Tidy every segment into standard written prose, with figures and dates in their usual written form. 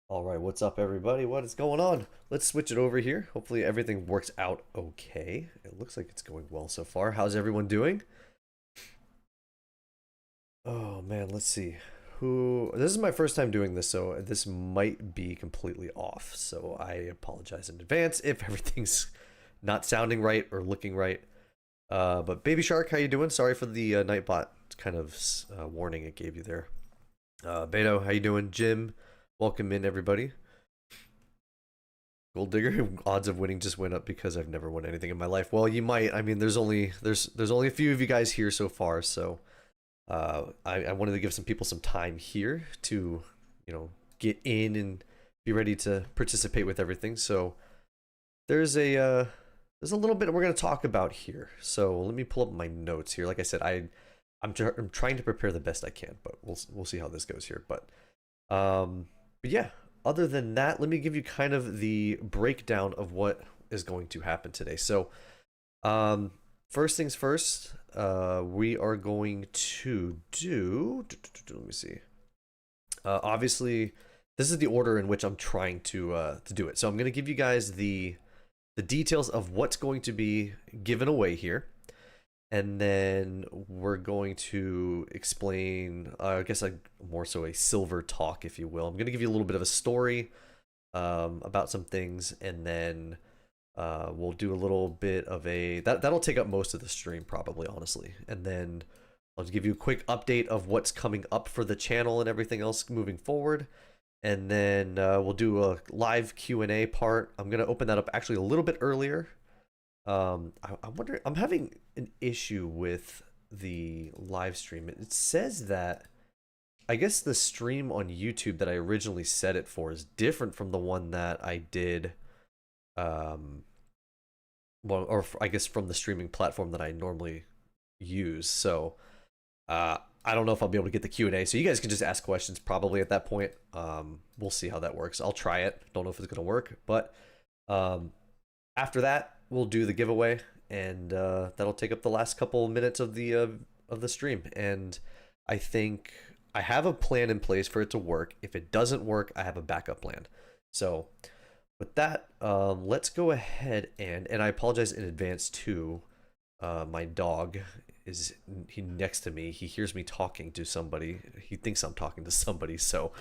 All right, what's up, everybody? What is going on? Let's switch it over here. Hopefully, everything works out okay. It looks like it's going well so far. How's everyone doing? Oh man, let's see. Who? This is my first time doing this, so this might be completely off. So I apologize in advance if everything's not sounding right or looking right. But Baby Shark, how you doing? Sorry for the Nightbot kind of warning it gave you there. Beto, how you doing? Jim, welcome in, everybody. Gold Digger, odds of winning just went up because I've never won anything in my life. Well, you might. I mean, there's only a few of you guys here so far, so I wanted to give some people some time here to get in and be ready to participate with everything. So there's a little bit we're gonna talk about here. So let me pull up my notes here. Like I said, I'm trying to prepare the best I can, but we'll see how this goes here. But yeah, other than that, let me give you kind of the breakdown of what is going to happen today. So, um, first things first, we are going to let me see. Obviously, this is the order in which I'm trying to do it. So I'm going to give you guys the details of what's going to be given away here, and then we're going to explain, I guess, more so a silver talk, if you will. I'm going to give you a little bit of a story about some things, and then we'll do a little bit of that'll take up most of the stream, probably, honestly. And then I'll just give you a quick update of what's coming up for the channel and everything else moving forward. And then we'll do a live Q&A part. I'm going to open that up actually a little bit earlier. I wonder, I'm having an issue with the live stream. It says that, I guess the stream on YouTube that I originally set it for is different from the one that I did, well, or I guess from the streaming platform that I normally use. So, I don't know if I'll be able to get the Q&A, so you guys can just ask questions probably at that point. We'll see how that works. I'll try it. Don't know if it's going to work, but after that, we'll do the giveaway, and that'll take up the last couple minutes of the stream. And I think I have a plan in place for it to work. If it doesn't work, I have a backup plan. So with that, let's go ahead and I apologize in advance to my dog. He next to me? He hears me talking to somebody. He thinks I'm talking to somebody, so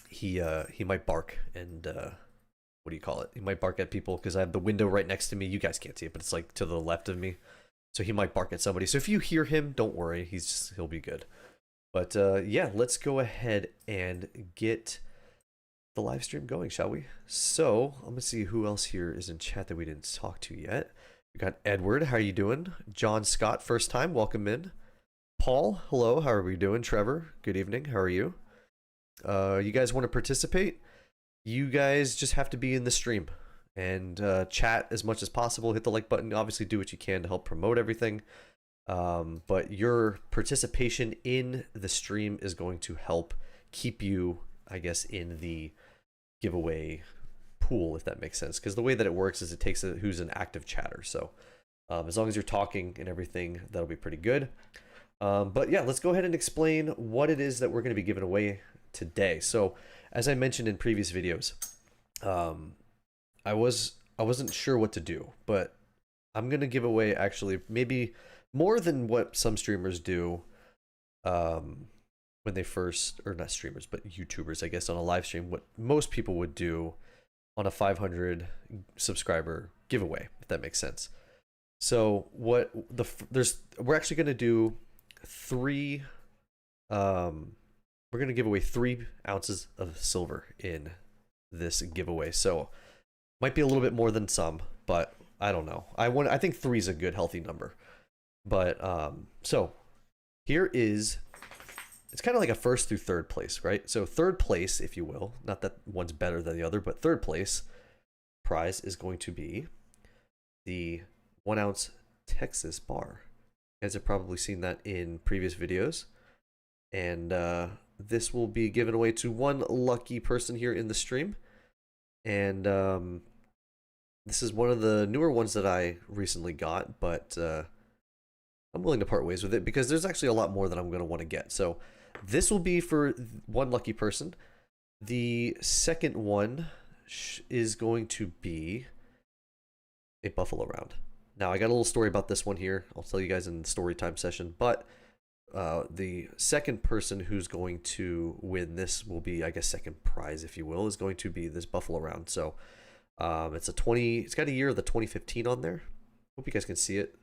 he might bark and what do you call it? He might bark at people because I have the window right next to me. You guys can't see it, but it's like to the left of me. So he might bark at somebody. So if you hear him, don't worry. He'll be good. But yeah, let's go ahead and get the live stream going, shall we? So I'm gonna see who else here is in chat that we didn't talk to yet. We got Edward, how are you doing? John Scott, first time, welcome in. Paul, hello, how are we doing? Trevor, good evening, how are you? You guys want to participate? You guys just have to be in the stream and chat as much as possible. Hit the like button, obviously do what you can to help promote everything. But your participation in the stream is going to help keep you, I guess, in the giveaway pool, if that makes sense, because the way that it works is it takes who's an active chatter. So as long as you're talking and everything, that'll be pretty good. But yeah, let's go ahead and explain what it is that we're going to be giving away today. So as I mentioned in previous videos, I wasn't sure what to do, but I'm going to give away actually maybe more than what some streamers do when they first, or not streamers, but YouTubers, I guess, on a live stream. What most people would do on a 500 subscriber giveaway, if that makes sense. So we're actually going to do we're going to give away 3 ounces of silver in this giveaway. So might be a little bit more than some, but I don't know. I think 3 is a good healthy number. But so here is, it's kind of like a first through third place, right? So third place, if you will, not that one's better than the other, but third place prize is going to be the 1 ounce Texas bar. You guys have probably seen that in previous videos. And this will be given away to one lucky person here in the stream. And this is one of the newer ones that I recently got, but I'm willing to part ways with it because there's actually a lot more that I'm going to want to get. So this will be for one lucky person. The second one is going to be a buffalo round. Now, I got a little story about this one here. I'll tell you guys in the story time session, but the second person who's going to win this will be, I guess, second prize, if you will, is going to be this buffalo round. So it's got a year of the 2015 on there. Hope you guys can see it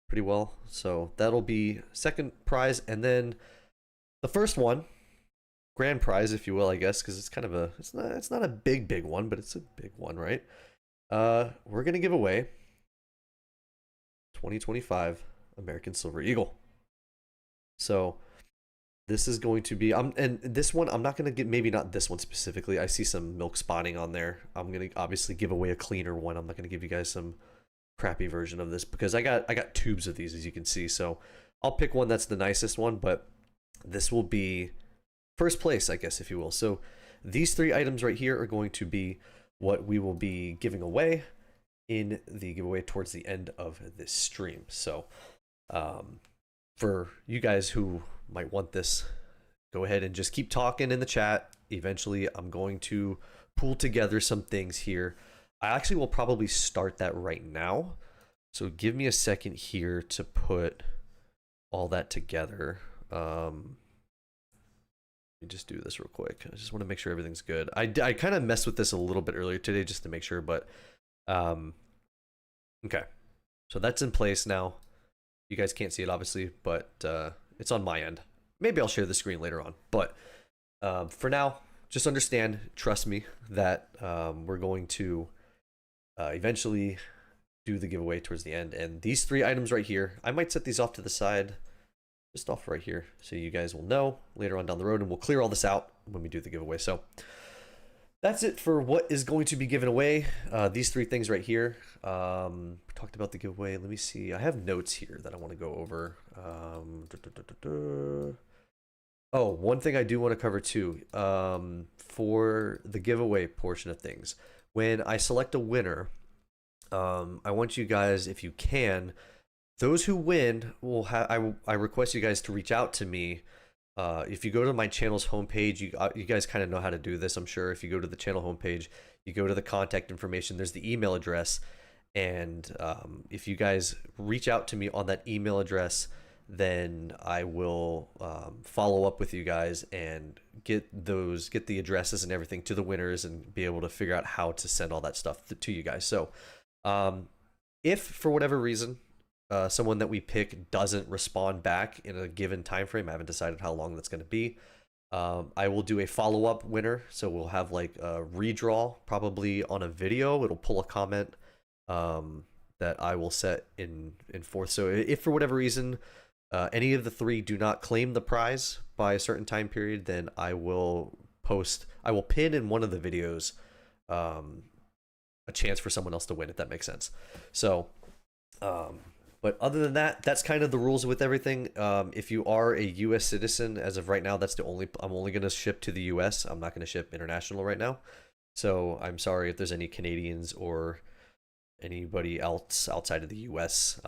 pretty well. So that'll be second prize, and then the first one, grand prize, if you will, I guess, because it's kind of it's not a big one, but it's a big one, right? We're gonna give away 2025 American Silver Eagle. So this is going to be and this one I'm not gonna get, maybe not this one specifically. I see some milk spotting on there. I'm gonna obviously give away a cleaner one. I'm not gonna give you guys some crappy version of this because I got tubes of these, as you can see. So I'll pick one that's the nicest one, but this will be first place, I guess, if you will. So these three items right here are going to be what we will be giving away in the giveaway towards the end of this stream. So for you guys who might want this, go ahead and just keep talking in the chat. Eventually I'm going to pull together some things here. I actually will probably start that right now, so give me a second here to put all that together. Let me just do this real quick. I just want to make sure everything's good. I kind of messed with this a little bit earlier today just to make sure, but okay. So that's in place now. You guys can't see it obviously, but it's on my end. Maybe I'll share the screen later on, but for now, just understand, trust me, that we're going to eventually do the giveaway towards the end. And these three items right here, I might set these off to the side, just off right here, so you guys will know later on down the road, and we'll clear all this out when we do the giveaway. So that's it for what is going to be given away. These three things right here. Talked about the giveaway. Let me see. I have notes here that I want to go over. Oh, one thing I do want to cover too, for the giveaway portion of things. When I select a winner, I want you guys, if you can, those who win will have. I request you guys to reach out to me. If you go to my channel's homepage, you guys kind of know how to do this, I'm sure. If you go to the channel homepage, you go to the contact information. There's the email address, and if you guys reach out to me on that email address, then I will follow up with you guys and get the addresses and everything to the winners and be able to figure out how to send all that stuff to you guys. So if for whatever reason someone that we pick doesn't respond back in a given time frame, I haven't decided how long that's going to be, I will do a follow-up winner. So we'll have like a redraw probably on a video. It'll pull a comment that I will set in forth. So if for whatever reason any of the three do not claim the prize by a certain time period, then I will pin in one of the videos a chance for someone else to win, if that makes sense. So but other than that, that's kind of the rules with everything. If you are a US citizen, as of right now, I'm only going to ship to the US. I'm not going to ship international right now. So I'm sorry if there's any Canadians or anybody else outside of the US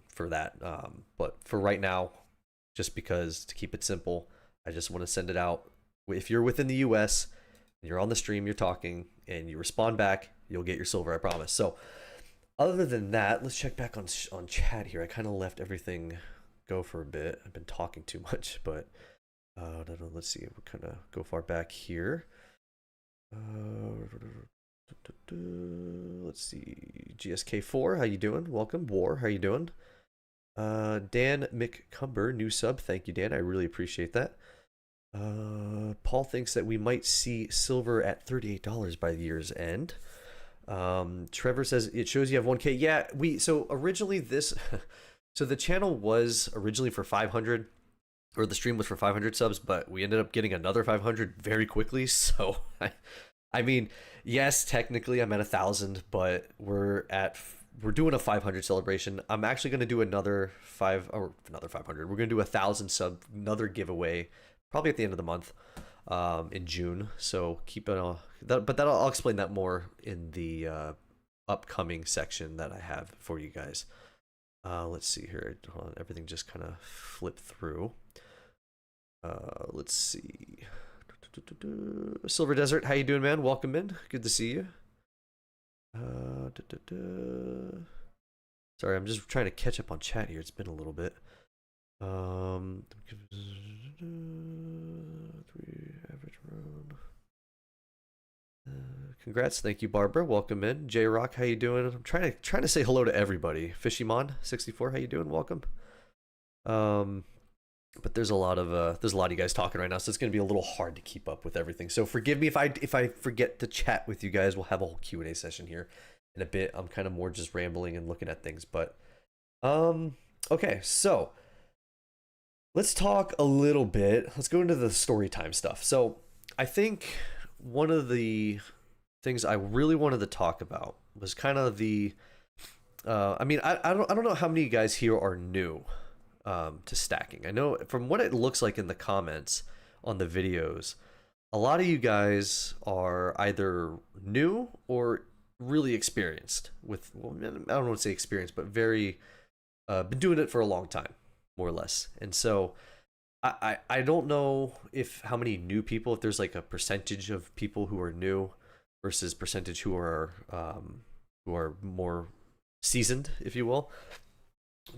for that. But for right now, just because to keep it simple, I just want to send it out. If you're within the US and you're on the stream, you're talking, and you respond back, you'll get your silver, I promise. So other than that, let's check back on chat here. I kind of left everything go for a bit. I've been talking too much, but let's see. We'll kind of go far back here. Let's see. GSK4, how you doing? Welcome. War, how you doing? Dan McCumber, new sub. Thank you, Dan. I really appreciate that. Paul thinks that we might see silver at $38 by the year's end. Trevor says it shows you have 1K. Yeah, so originally so the channel was originally for 500, or the stream was for 500 subs, but we ended up getting another 500 very quickly. So I mean, yes, technically I'm at 1,000, but we're doing a 500 celebration. I'm actually going to do another 500. We're going to do 1,000 sub, another giveaway, probably at the end of the month. In June, so keep it on that, but I'll explain that more in the upcoming section that I have for you guys. Let's see here. Hold on, everything just kind of flipped through. Let's see. Silver Desert, how you doing, man? Welcome in. Good to see you. Sorry, I'm just trying to catch up on chat here. It's been a little bit. Three average run. Congrats, thank you, Barbara. Welcome in. J Rock, how you doing? I'm trying to say hello to everybody. Fishymon64, how you doing? Welcome. But there's a lot of you guys talking right now, so it's gonna be a little hard to keep up with everything. So forgive me if I forget to chat with you guys. We'll have a whole Q&A session here in a bit. I'm kind of more just rambling and looking at things, but okay, so let's talk a little bit. Let's go into the story time stuff. So I think one of the things I really wanted to talk about was kind of the I mean, I don't know how many of you guys here are new to stacking. I know from what it looks like in the comments on the videos, a lot of you guys are either new or really experienced with, well, I don't want to say experienced, but very been doing it for a long time, more or less. And so I don't know if how many new people, if there's like a percentage of people who are new versus percentage who are more seasoned, if you will.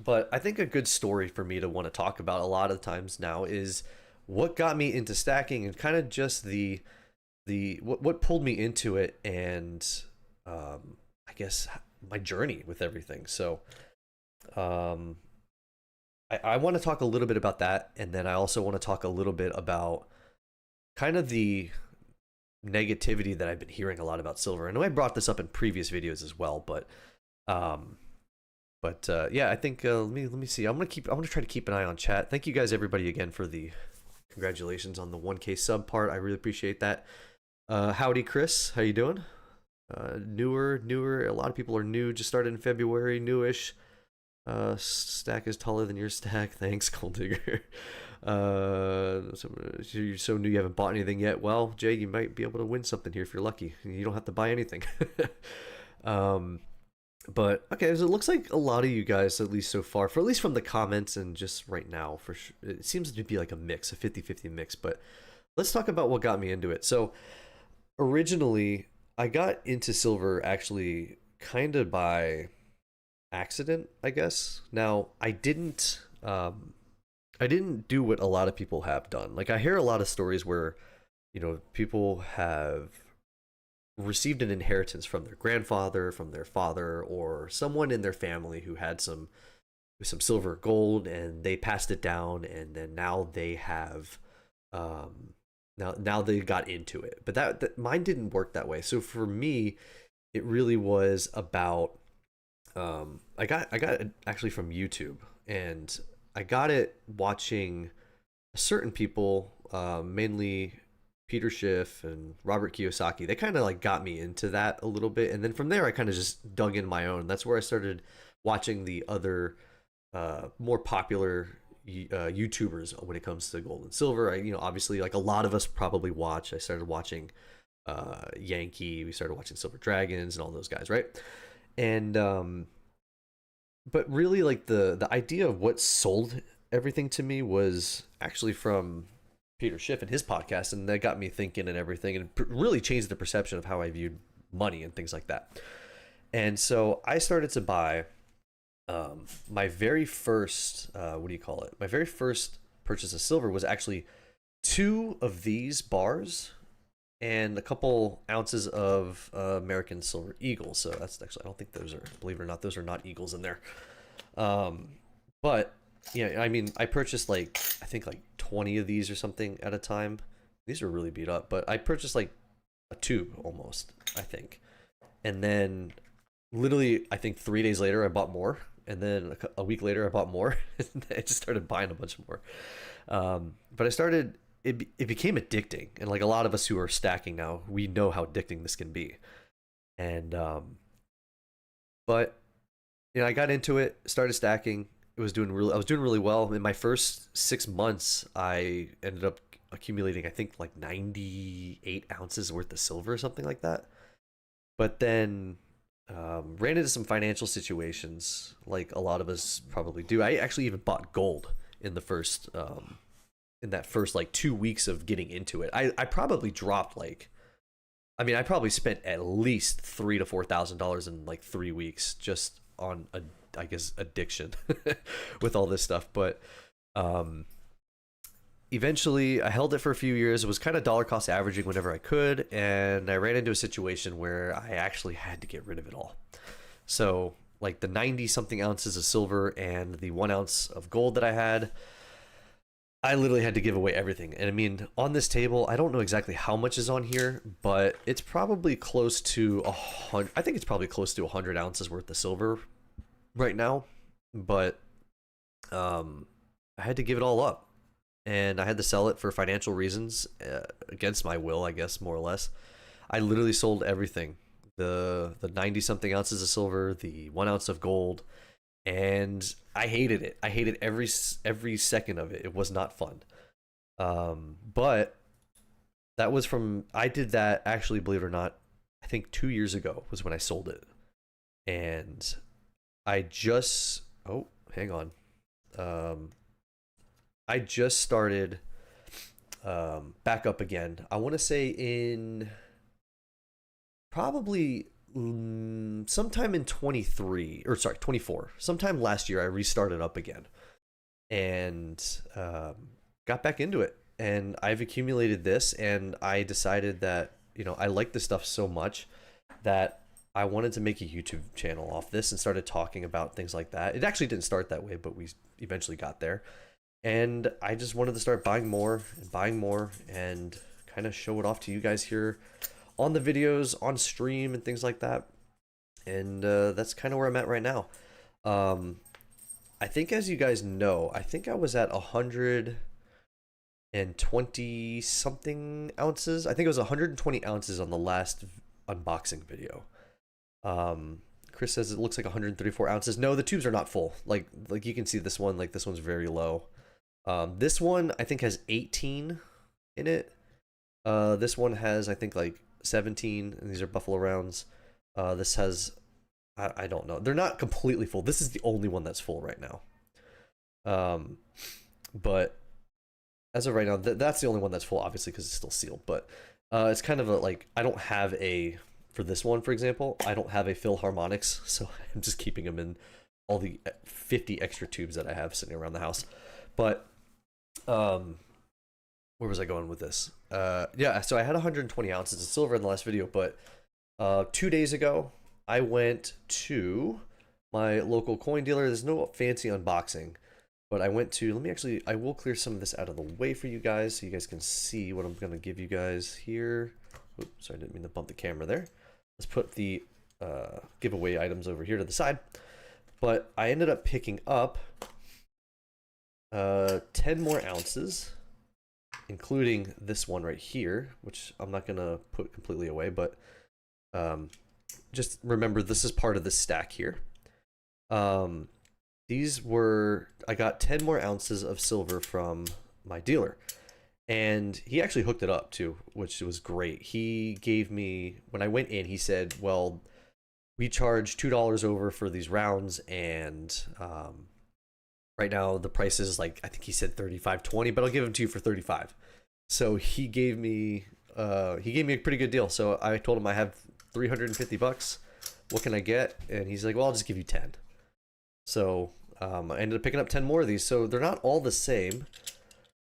But I think a good story for me to want to talk about a lot of times now is what got me into stacking and kind of just the what pulled me into it, and I guess my journey with everything. So I want to talk a little bit about that, and then I also want to talk a little bit about kind of the negativity that I've been hearing a lot about silver. I know I brought this up in previous videos as well, but yeah, I think let me see. I'm gonna try to keep an eye on chat. Thank you guys, everybody, again for the congratulations on the 1K sub part. I really appreciate that. Howdy, Chris. How you doing? Newer. A lot of people are new. Just started in February. Newish. Stack is taller than your stack. Thanks, Gold Digger. You're so new you haven't bought anything yet. Well, Jay, you might be able to win something here if you're lucky. You don't have to buy anything. But okay, so it looks like a lot of you guys, at least so far, for at least from the comments and just right now, for sure, it seems to be like a mix, a 50-50 mix. But let's talk about what got me into it. So originally, I got into silver actually kind of by accident, I guess. Now, I didn't do what a lot of people have done. Like, I hear a lot of stories where, you know, people have received an inheritance from their grandfather, from their father, or someone in their family who had some silver or gold, and they passed it down, and then now they have now they got into it. But that mine didn't work that way. So for me, it really was about I got it actually from YouTube, and I got it watching certain people, mainly Peter Schiff and Robert Kiyosaki. They kind of like got me into that a little bit, and then from there I kind of just dug in my own. That's where I started watching the other more popular YouTubers when it comes to gold and silver. You know, obviously, like a lot of us probably watch. I started watching Yankee. We started watching Silver Dragons and all those guys, right? And but really, like the idea of what sold everything to me was actually from Peter Schiff and his podcast, and that got me thinking and everything, and really changed the perception of how I viewed money and things like that. And so I started to buy my very first my very first purchase of silver was actually 2 of these bars and a couple ounces of American Silver Eagles. So that's actually, I don't think those are, believe it or not, those are not Eagles in there. But yeah, I mean, I purchased like, I think like 20 of these or something at a time. These are really beat up, but I purchased like a tube almost, I think. And then literally, I think 3 days later, I bought more. And then a week later, I bought more. And I just started buying a bunch more. But I started, it became addicting. And like a lot of us who are stacking now, we know how addicting this can be. And, but, you know, I got into it, started stacking. I was doing really well. In my first 6 months, I ended up accumulating, I think, like 98 ounces worth of silver or something like that. But then ran into some financial situations, like a lot of us probably do. I actually even bought gold in the first in that first like 2 weeks of getting into it. I probably dropped like, I mean, I probably spent at least $3,000 to $4,000 in like 3 weeks just on a, I guess, addiction with all this stuff. But um, eventually, I held it for a few years. It was kind of dollar cost averaging whenever I could, and I ran into a situation where I actually had to get rid of it all. So, like the 90 something ounces of silver and the 1 ounce of gold that I had, I literally had to give away everything. And I mean, on this table, I don't know exactly how much is on here, but it's probably close to 100. I think it's probably close to 100 ounces worth of silver right now. But I had to give it all up, and I had to sell it for financial reasons, against my will, I guess, more or less. I literally sold everything: the 90 something ounces of silver, the 1 ounce of gold, and I hated it. I hated every second of it. It was not fun. But that was from, I did that actually, believe it or not, I think 2 years ago was when I sold it. And I just, oh, hang on. I just started back up again. I want to say in probably sometime in 23, or sorry, 24. Sometime last year, I restarted up again and got back into it. And I've accumulated this, and I decided that, you know, I like this stuff so much that I wanted to make a YouTube channel off this and started talking about things like that. It actually didn't start that way, but we eventually got there. And I just wanted to start buying more and kind of show it off to you guys here on the videos, on stream, and things like that. And that's kind of where I'm at right now. I think, as you guys know, I think I was at 120 something ounces. I think it was 120 ounces on the last unboxing video. Chris says it looks like 134 ounces. No, the tubes are not full. Like you can see this one, like this one's very low. This one I think has 18 in it. This one has, I think, like 17, and these are buffalo rounds. This has, I don't know. They're not completely full. This is the only one that's full right now. But as of right now, that's the only one that's full, obviously, because it's still sealed. But it's kind of a, like, I don't have a, for this one, for example, I don't have a Philharmonics, so I'm just keeping them in all the 50 extra tubes that I have sitting around the house. But where was I going with this? Yeah, so I had 120 ounces of silver in the last video, but 2 days ago, I went to my local coin dealer. There's no fancy unboxing, but I went to, let me actually, I will clear some of this out of the way for you guys so you guys can see what I'm going to give you guys here. Oops, sorry, I didn't mean to bump the camera there. Let's put the giveaway items over here to the side. But I ended up picking up 10 more ounces, including this one right here, which I'm not gonna put completely away, but just remember this is part of the stack here. These were, I got 10 more ounces of silver from my dealer, and he actually hooked it up too, which was great. He gave me, when I went in, he said, well, we charge $2 over for these rounds, and right now the price is like, I think he said $35.20, but I'll give them to you for $35. So he gave me a pretty good deal. So I told him I have $350. What can I get? And he's like, well, I'll just give you 10. So I ended up picking up 10 more of these. So they're not all the same.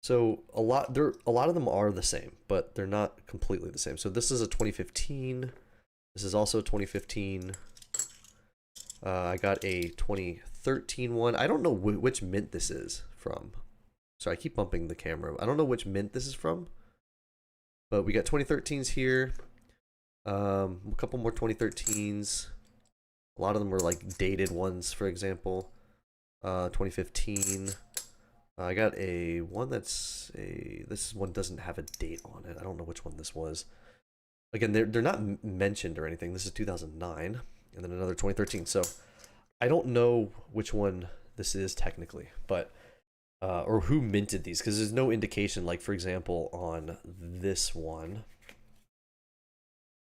So a lot of them are the same, but they're not completely the same. So this is a 2015. This is also a 2015. I got a 2013 one. I don't know which mint this is from. Sorry, I keep bumping the camera. I don't know which mint this is from. But we got 2013s here. A couple more 2013s. A lot of them were like dated ones, for example. 2015. I got a one that's a, this one doesn't have a date on it. I don't know which one this was. Again, they're not mentioned or anything. This is 2009, and then another 2013. So I don't know which one this is technically, but or who minted these, because there's no indication. Like, for example, on this one,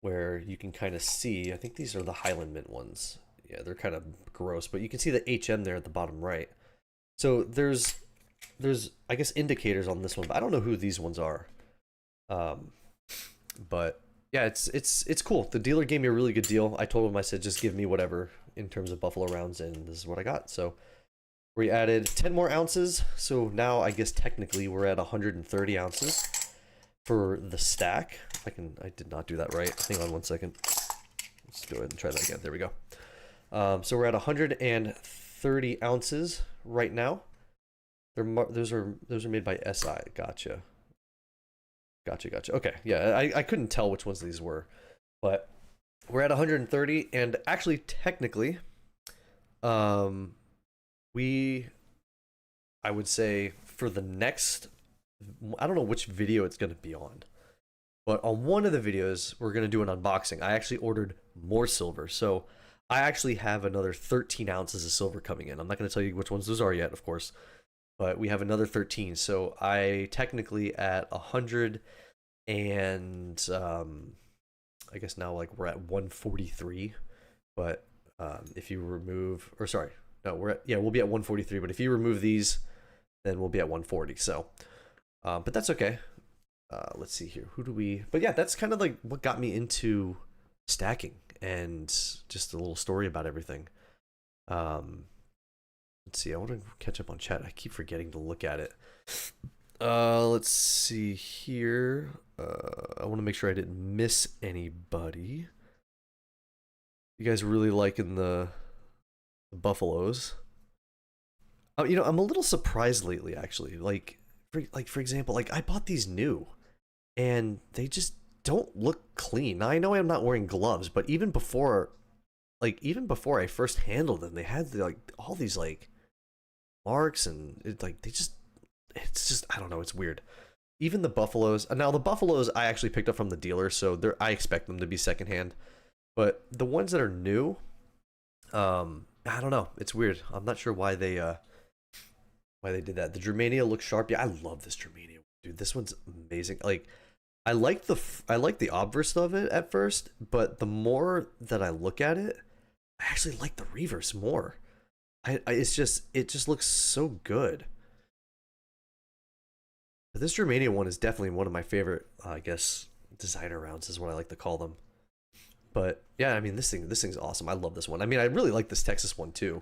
where you can kind of see, I think these are the Highland Mint ones. Yeah, they're kind of gross, but you can see the HM there at the bottom right. So there's there's I guess indicators on this one, but I don't know who these ones are. Um, but yeah, it's cool. The dealer gave me a really good deal. I told him, I said, just give me whatever in terms of buffalo rounds, and this is what I got. So we added 10 more ounces. So now I guess technically we're at 130 ounces for the stack. I did not do that right. Hang on one second. Let's go ahead and try that again. There we go. So we're at 130 ounces right now. Those are made by SI. Gotcha. Okay, yeah, I couldn't tell which ones these were, but we're at 130, and actually, technically, we, I would say for the next, I don't know which video it's gonna be on, but on one of the videos we're gonna do an unboxing. I actually ordered more silver, so I actually have another 13 ounces of silver coming in. I'm not gonna tell you which ones those are yet, of course, but we have another 13. So I technically at 100 and I guess now like we're at 143. But if you remove, or sorry, no, we'll be at 143. But if you remove these, then we'll be at 140. So, but that's okay. Let's see here. But yeah, that's kind of like what got me into stacking and just a little story about everything. Let's see. I want to catch up on chat. I keep forgetting to look at it. Let's see here. I want to make sure I didn't miss anybody. You guys really liking the buffaloes? I'm a little surprised lately, actually. For example, like I bought these new, and they just don't look clean. Now I know I'm not wearing gloves, but even before I first handled them, they had all these marks, and it's just I don't know, it's weird. Even the buffaloes. Now the buffaloes I actually picked up from the dealer, so I expect them to be secondhand. But the ones that are new, I don't know. It's weird. I'm not sure why they did that. The Germania looks sharp. Yeah, I love this Germania, dude. This one's amazing. Like, I like the obverse of it at first, but the more that I look at it, I actually like the reverse more. It just looks so good. But this Germania one is definitely one of my favorite, I guess, designer rounds is what I like to call them. But yeah, I mean, this thing's awesome. I love this one. I mean, I really like this Texas one too.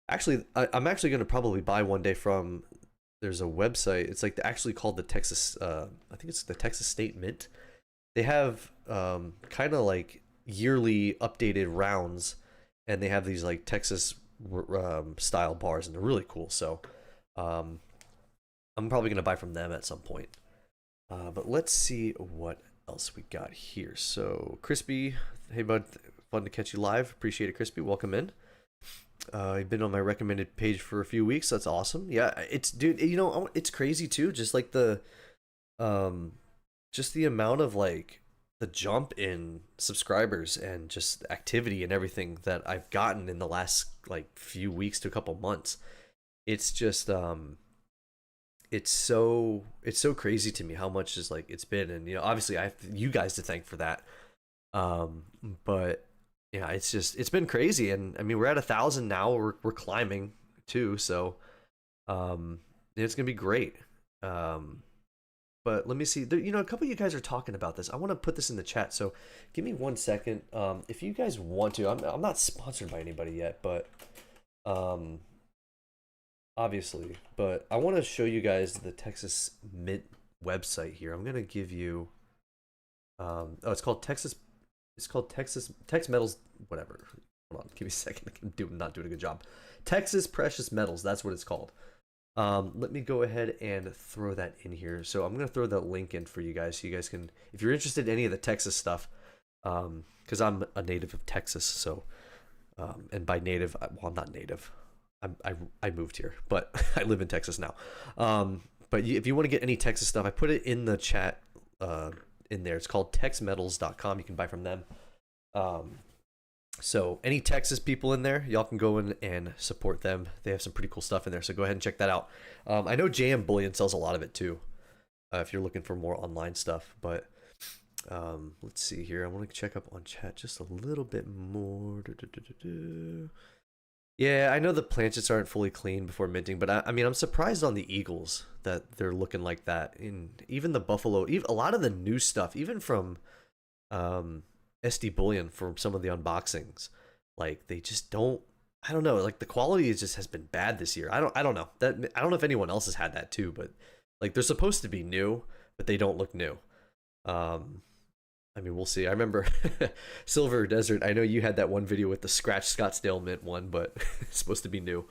Actually, I'm actually going to probably buy one day from. There's a website. It's actually called the Texas. I think it's the Texas State Mint. They have kind of like yearly updated rounds, and they have these like Texas style bars, and they're really cool. So, I'm probably going to buy from them at some point. But let's see what else we got here. So, Crispy, hey bud, fun to catch you live. Appreciate it, Crispy. Welcome in. You've been on my recommended page for a few weeks. That's awesome. Yeah, dude. It's crazy too. Just like just the amount of the jump in subscribers and just activity and everything that I've gotten in the last few weeks to a couple months. It's just it's so crazy to me how much is it's been, and obviously I have you guys to thank for that. But yeah, it's been crazy, and I mean we're at 1,000 now. We're climbing too, so it's gonna be great. But let me see. There, a couple of you guys are talking about this. I want to put this in the chat, so give me 1 second. If you guys want to, I'm not sponsored by anybody yet, but obviously, but I want to show you guys the Texas Mint website here. I'm gonna give you. Oh, it's called Texas. It's called Tex Metals, whatever. Hold on, give me a second. I'm not doing a good job. Texas Precious Metals. That's what it's called. Let me go ahead and throw that in here. So I'm gonna throw that link in for you guys, so you guys can, if you're interested in any of the Texas stuff, because I'm a native of Texas. So, and by native, well, I'm not native. I moved here, but I live in Texas now. But if you want to get any Texas stuff, I put it in the chat. In there, it's called texmetals.com. You can buy from them. So any Texas people in there, y'all can go in and support them. They have some pretty cool stuff in there, so go ahead and check that out. I know JM Bullion sells a lot of it too, if you're looking for more online stuff. But let's see here. I want to check up on chat just a little bit more. Yeah, I know the planchets aren't fully clean before minting, but I mean, I'm surprised on the Eagles that they're looking like that. In even the Buffalo, even a lot of the new stuff, even from SD Bullion from some of the unboxings, like they just don't. I don't know. Like the quality is just has been bad this year. I don't know that. I don't know if anyone else has had that too, but like they're supposed to be new, but they don't look new. Um, I mean, we'll see. I remember Silver Desert. I know you had that one video with the Scratch Scottsdale Mint one, but it's supposed to be new.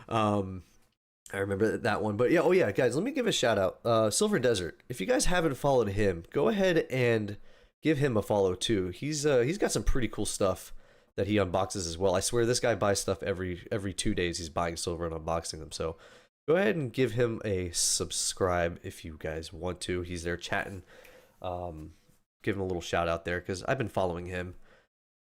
Um, I remember that one. But yeah, oh yeah, guys, let me give a shout out. Silver Desert. If you guys haven't followed him, go ahead and give him a follow too. He's got some pretty cool stuff that he unboxes as well. I swear this guy buys stuff every 2 days. He's buying silver and unboxing them. So go ahead and give him a subscribe if you guys want to. He's there chatting. Um, give him a little shout out there because I've been following him.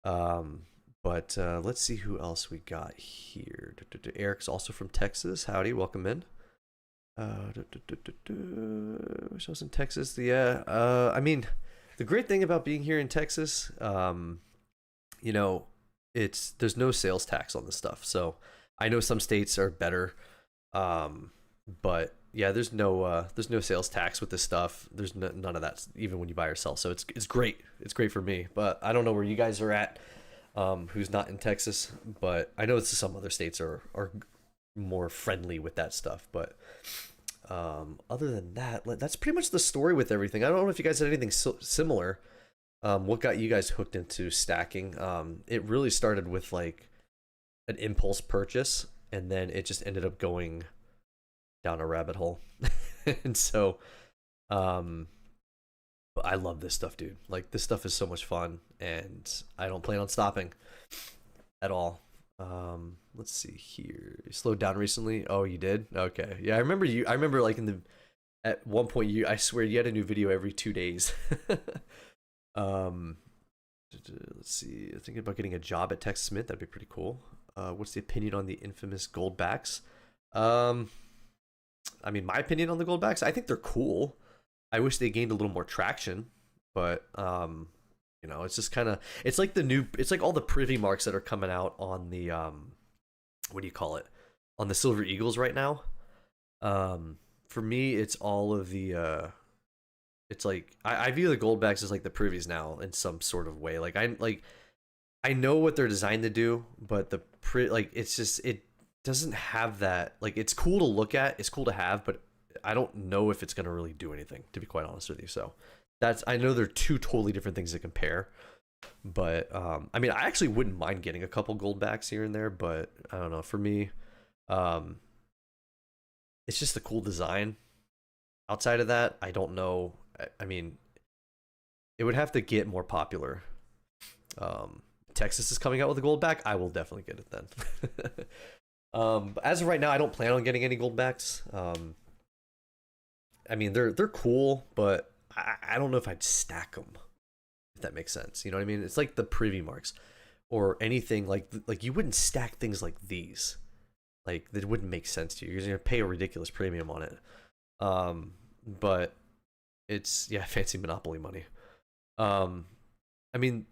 Um, but let's see who else we got here. Eric's also from Texas. Howdy, welcome in. Wish I was in Texas. Yeah. I mean, the great thing about being here in Texas, you know, there's no sales tax on this stuff. So I know some states are better, but yeah, there's no sales tax with this stuff. There's none of that, even when you buy or sell. So it's great. It's great for me. But I don't know where you guys are at. Who's not in Texas? But I know some other states are more friendly with that stuff. But other than that, that's pretty much the story with everything. I don't know if you guys had anything similar. What got you guys hooked into stacking? It really started with like an impulse purchase, and then it just ended up going down a rabbit hole. And so, um, I love this stuff, dude. Like this stuff is so much fun, and I don't plan on stopping at all. Let's see here. You slowed down recently? Oh, you did? Okay. Yeah, I remember you. I remember like at one point I swear you had a new video every 2 days. um, let's see. Thinking about getting a job at Texas Mint. That'd be pretty cool. What's the opinion on the infamous goldbacks? Um, I mean, my opinion on the goldbacks, I think they're cool. I wish they gained a little more traction, but it's just kind of it's like all the privy marks that are coming out on the what do you call it? On the Silver Eagles right now. For me, it's all of the it's like I view the goldbacks as like the privies now in some sort of way. I know what they're designed to do, but it's just it doesn't have that. Like it's cool to look at, it's cool to have, but I don't know if it's gonna really do anything, to be quite honest with you. So I know they're two totally different things to compare. But I mean, I actually wouldn't mind getting a couple gold backs here and there, but I don't know. For me, um, it's just a cool design. Outside of that, I don't know. I mean, it would have to get more popular. Texas is coming out with a gold back. I will definitely get it then. But as of right now, I don't plan on getting any gold backs. I mean, they're cool, but I don't know if I'd stack them. If that makes sense, you know what I mean? It's like the privy marks, or anything like you wouldn't stack things like these. Like that wouldn't make sense to you. You're gonna pay a ridiculous premium on it. But it's fancy Monopoly money. Um, I mean,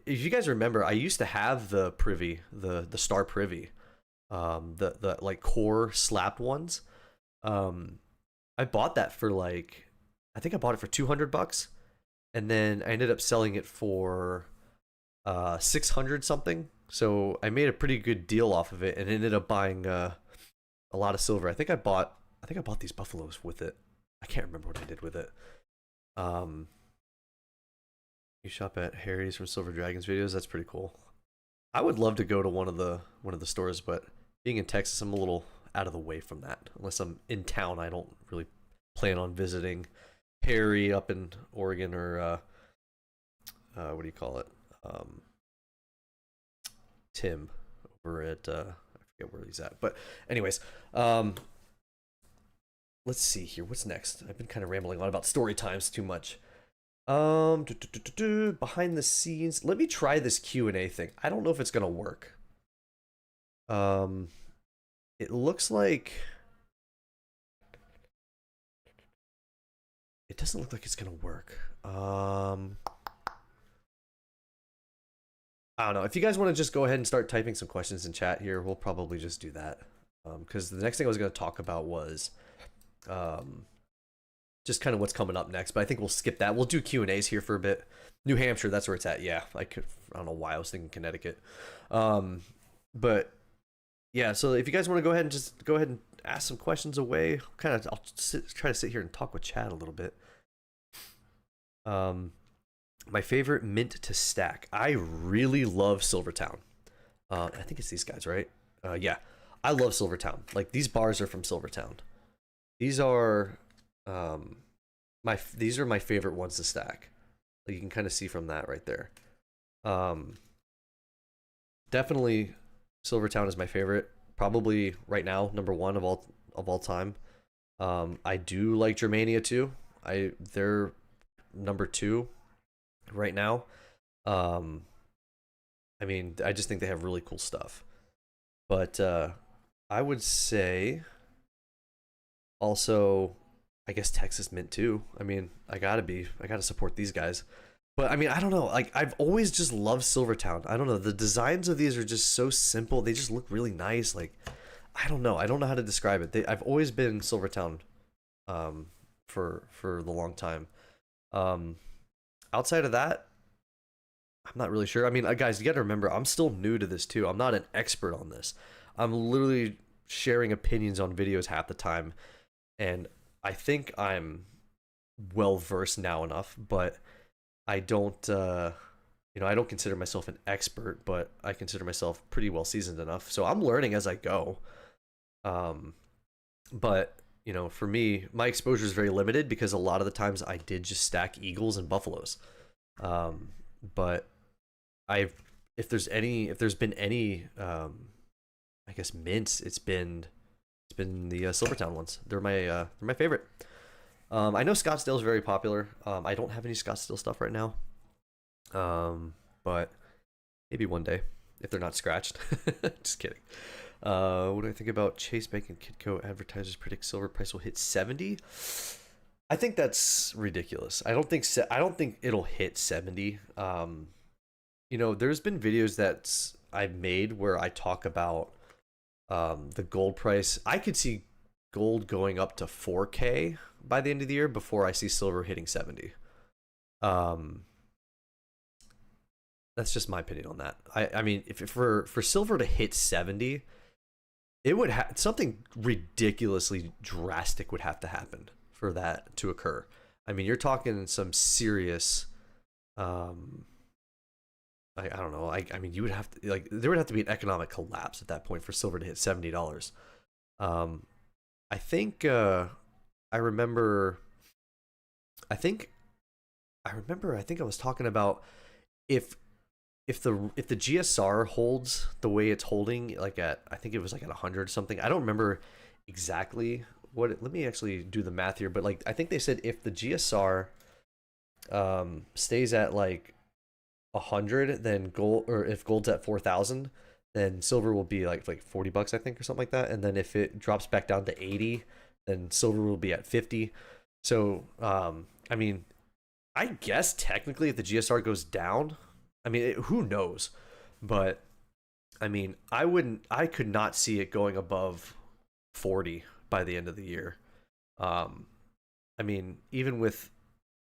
if you guys remember, I used to have the privy, the star privy, the like core slapped ones. Um, I bought that for like, I think I bought it for $200, and then I ended up selling it for 600 something. So I made a pretty good deal off of it, and ended up buying a lot of silver. I think I bought these buffaloes with it. I can't remember what I did with it. Um, you shop at Harry's from Silver Dragons videos. That's pretty cool. I would love to go to one of the stores, but being in Texas, I'm a little out of the way from that. Unless I'm in town, I don't really plan on visiting Harry up in Oregon, or what do you call it? Tim over at I forget where he's at. But anyways, let's see here. What's next? I've been kind of rambling on about story times too much. Behind the scenes. Let me try this Q&A thing. I don't know if it's gonna work. Um, it looks like it doesn't look like it's gonna work. I don't know. If you guys want to just go ahead and start typing some questions in chat here, we'll probably just do that. Because the next thing I was going to talk about was um, just kind of what's coming up next. But I think we'll skip that. We'll do Q&As here for a bit. New Hampshire, that's where it's at. Yeah, I don't know why I was thinking Connecticut. But yeah, so if you guys want to go ahead and just go ahead and ask some questions away, I'll try to sit here and talk with chat a little bit. My favorite mint to stack. I really love Silvertown. I think it's these guys, right? Yeah, I love Silvertown. Like these bars are from Silvertown. These are these are my favorite ones to stack. Like you can kind of see from that right there. Definitely Silvertown is my favorite. Probably right now number one of all time. I do like Germania too. They're number two right now. I mean, I just think they have really cool stuff. But I would say also, I guess Texas Mint too. I mean, I gotta support these guys. But I mean, I don't know. Like I've always just loved Silvertown. I don't know. The designs of these are just so simple. They just look really nice. Like I don't know. I don't know how to describe it. I've always been Silvertown for the long time. Outside of that, I'm not really sure. I mean, guys, you got to remember, I'm still new to this too. I'm not an expert on this. I'm literally sharing opinions on videos half the time, and I think I'm well versed now enough, but I don't, I don't consider myself an expert, but I consider myself pretty well seasoned enough. So I'm learning as I go. But for me, my exposure is very limited because a lot of the times I did just stack Eagles and Buffaloes. But if there's been any, I guess mints, it's been the Silvertown ones. They're my favorite. I know Scottsdale is very popular. I don't have any Scottsdale stuff right now. But maybe one day if they're not scratched. Just kidding. What do I think about Chase Bank and Kitco advertisers predict silver price will hit 70? I think that's ridiculous. I don't think it'll hit 70. There's been videos that I've made where I talk about the gold price. I could see gold going up to 4K by the end of the year before I see silver hitting 70. That's just my opinion on that. I mean, if for silver to hit 70, it would have something ridiculously drastic would have to happen for that to occur. I mean, you're talking some serious I don't know. I mean, you would have to there would have to be an economic collapse at that point for silver to hit $70. I think I remember. I think I remember. I think I was talking about if the GSR holds the way it's holding, like at I think it was like at 100 something. I don't remember exactly let me actually do the math here, but like I think they said if the GSR stays at like 100, then gold, or if gold's at 4,000, then silver will be like $40, I think, or something like that. And then if it drops back down to 80, then silver will be at 50. So I mean, I guess technically if the GSR goes down, I mean, who knows? But I mean, I could not see it going above 40 by the end of the year. I mean, even with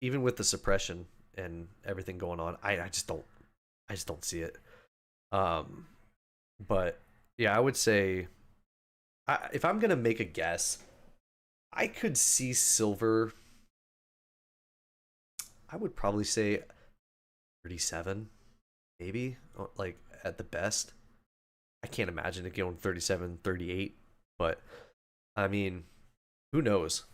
the suppression and everything going on, I just don't see it. But yeah, I would say if I'm gonna make a guess, I could see silver. I would probably say 37, maybe, like at the best. I can't imagine it going 37, 38, but I mean, who knows?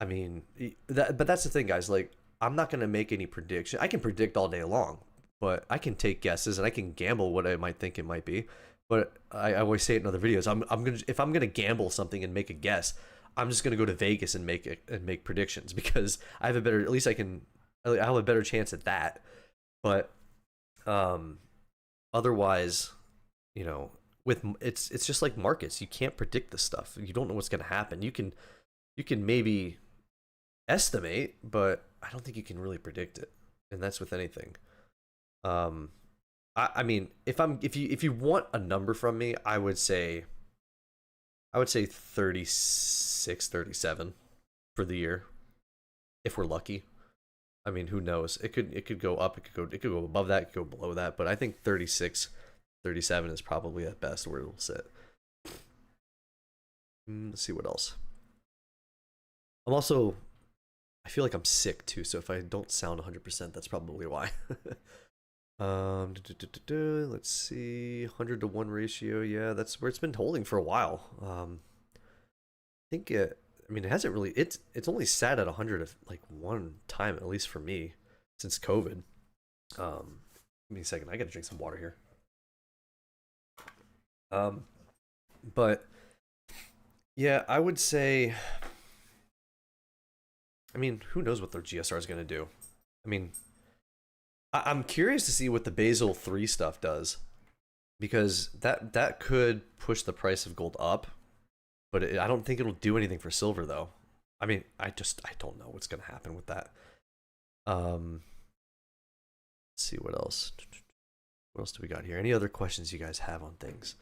I mean, but that's the thing, guys. Like, I'm not gonna make any prediction. I can predict all day long, but I can take guesses and I can gamble what I might think it might be. But I always say it in other videos. If I'm gonna gamble something and make a guess, I'm just gonna go to Vegas and make predictions because I have a better. At least I have a better chance at that. But otherwise, with it's just like markets. You can't predict this stuff. You don't know what's gonna happen. You can maybe estimate, but I don't think you can really predict it. And that's with anything. I mean, if you want a number from me, I would say 36, 37 for the year if we're lucky. I mean, who knows? It could go up, it could go above that, it could go below that, but I think 36, 37 is probably at best where it'll sit. Let's see what else. I'm also I feel like I'm sick too, so if I don't sound 100%, that's probably why. Let's see, 100 to 1 ratio. Yeah, that's where it's been holding for a while. I think it. I mean, it hasn't really. It's only sat at 100 of like one time, at least for me, since COVID. Give me a second. I gotta drink some water here. Um, but yeah, I would say. I mean, who knows what their GSR is gonna do? I mean, I'm curious to see what the Basel 3 stuff does, because that could push the price of gold up, but I don't think it'll do anything for silver though. I mean, I don't know what's gonna happen with that. Let's see what else. What else do we got here? Any other questions you guys have on things?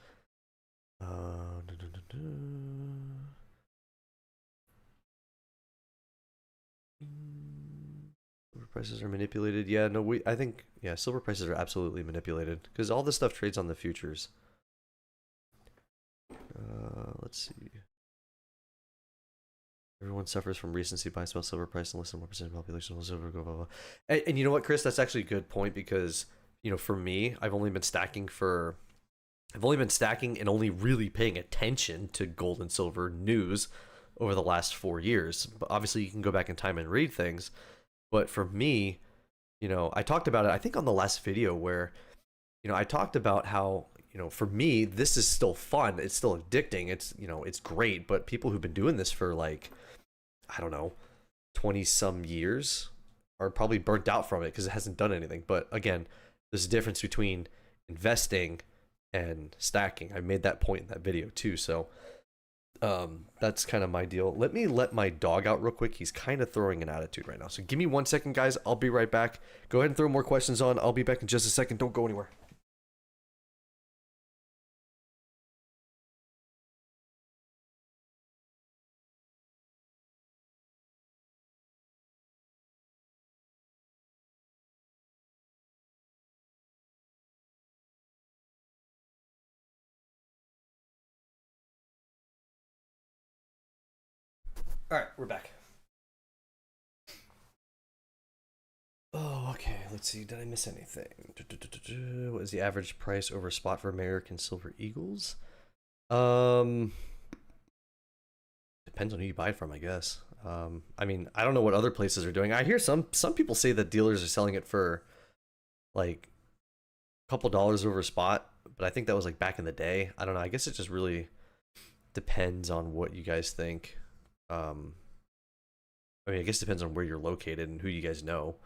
Silver prices are manipulated. Yeah, no, I think, yeah, silver prices are absolutely manipulated because all this stuff trades on the futures. Let's see. Everyone suffers from recency bias about silver price and less than 1% of the population will silver go blah, blah. And you know what, Chris? That's actually a good point because, for me, I've only been stacking and only really paying attention to gold and silver news over the last 4 years. But obviously, you can go back in time and read things. But for me, I talked about it, I think on the last video where, I talked about how, for me, this is still fun. It's still addicting. It's great. But people who've been doing this for like, I don't know, 20 some years are probably burnt out from it because it hasn't done anything. But again, there's a difference between investing and stacking. I made that point in that video too. So that's kind of my deal. Let me let my dog out real quick. He's kind of throwing an attitude right now. So give me 1 second, guys. I'll be right back. Go ahead and throw more questions on. I'll be back in just a second. Don't go anywhere. All right, we're back. Oh, okay. Let's see. Did I miss anything? What is the average price over spot for American Silver Eagles? Depends on who you buy it from, I guess. I mean, I don't know what other places are doing. I hear some people say that dealers are selling it for like a couple dollars over spot, but I think that was like back in the day. I don't know. I guess it just really depends on what you guys think. I mean, I guess it depends on where you're located and who you guys know.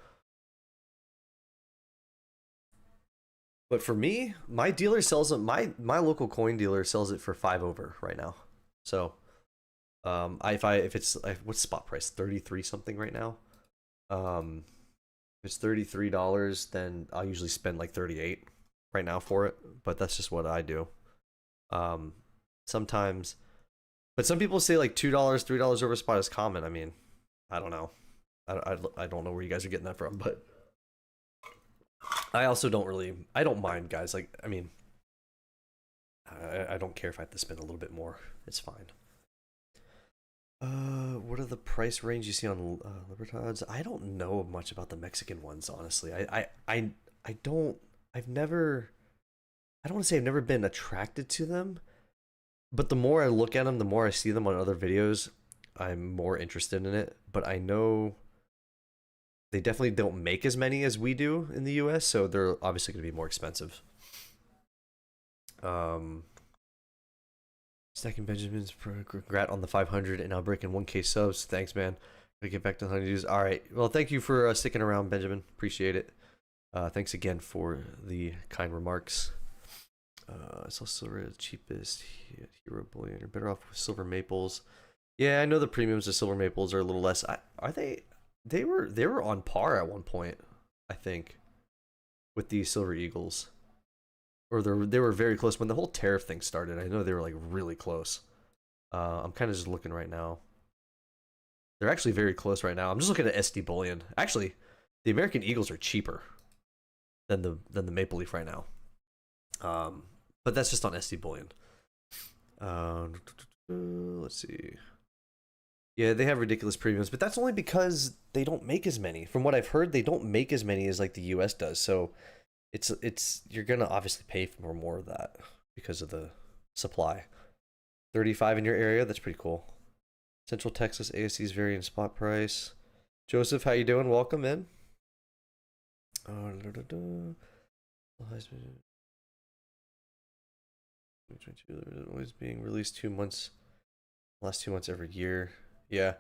But for me, my dealer sells it. My local coin dealer sells it for 5 over right now. So, if it's what's spot price, 33 something right now. If it's $33, then I'll usually spend like 38 right now for it. But that's just what I do. Sometimes, but some people say like $2, $3 over spot is common. I mean, I don't know. I don't know where you guys are getting that from, but I also I don't mind, guys. Like, I mean, I don't care if I have to spend a little bit more. It's fine. What are the price range you see on Libertads? I don't know much about the Mexican ones, honestly. I don't. I've never. I don't want to say I've never been attracted to them, but the more I look at them, the more I see them on other videos, I'm more interested in it. But I know they definitely don't make as many as we do in the US, so they're obviously going to be more expensive. Stacking Benjamin's congrats on the 500 and now breaking 1K subs. Thanks, man. Gotta get back to honeydews. All right. Well, thank you for sticking around, Benjamin. Appreciate it. Thanks again for the kind remarks. It's also the cheapest hero bullion. You're better off with silver maples. Yeah, I know the premiums of silver maples are a little less. Are they? They were on par at one point, I think, with the silver eagles. or they were very close when the whole tariff thing started. I know they were like really close. I'm kind of just looking right now. They're actually very close right now. I'm just looking at SD bullion. Actually, the American Eagles are cheaper than the Maple Leaf right now. But that's just on SD bullion. Let's see. Yeah, they have ridiculous premiums, but that's only because they don't make as many. From what I've heard, they don't make as many as like the US does. So it's you're gonna obviously pay for more of that because of the supply. 35 in your area, that's pretty cool. Central Texas ASC's varying spot price. Joseph, how you doing? Welcome in. Always being released 2 months, last 2 months every year. Yeah,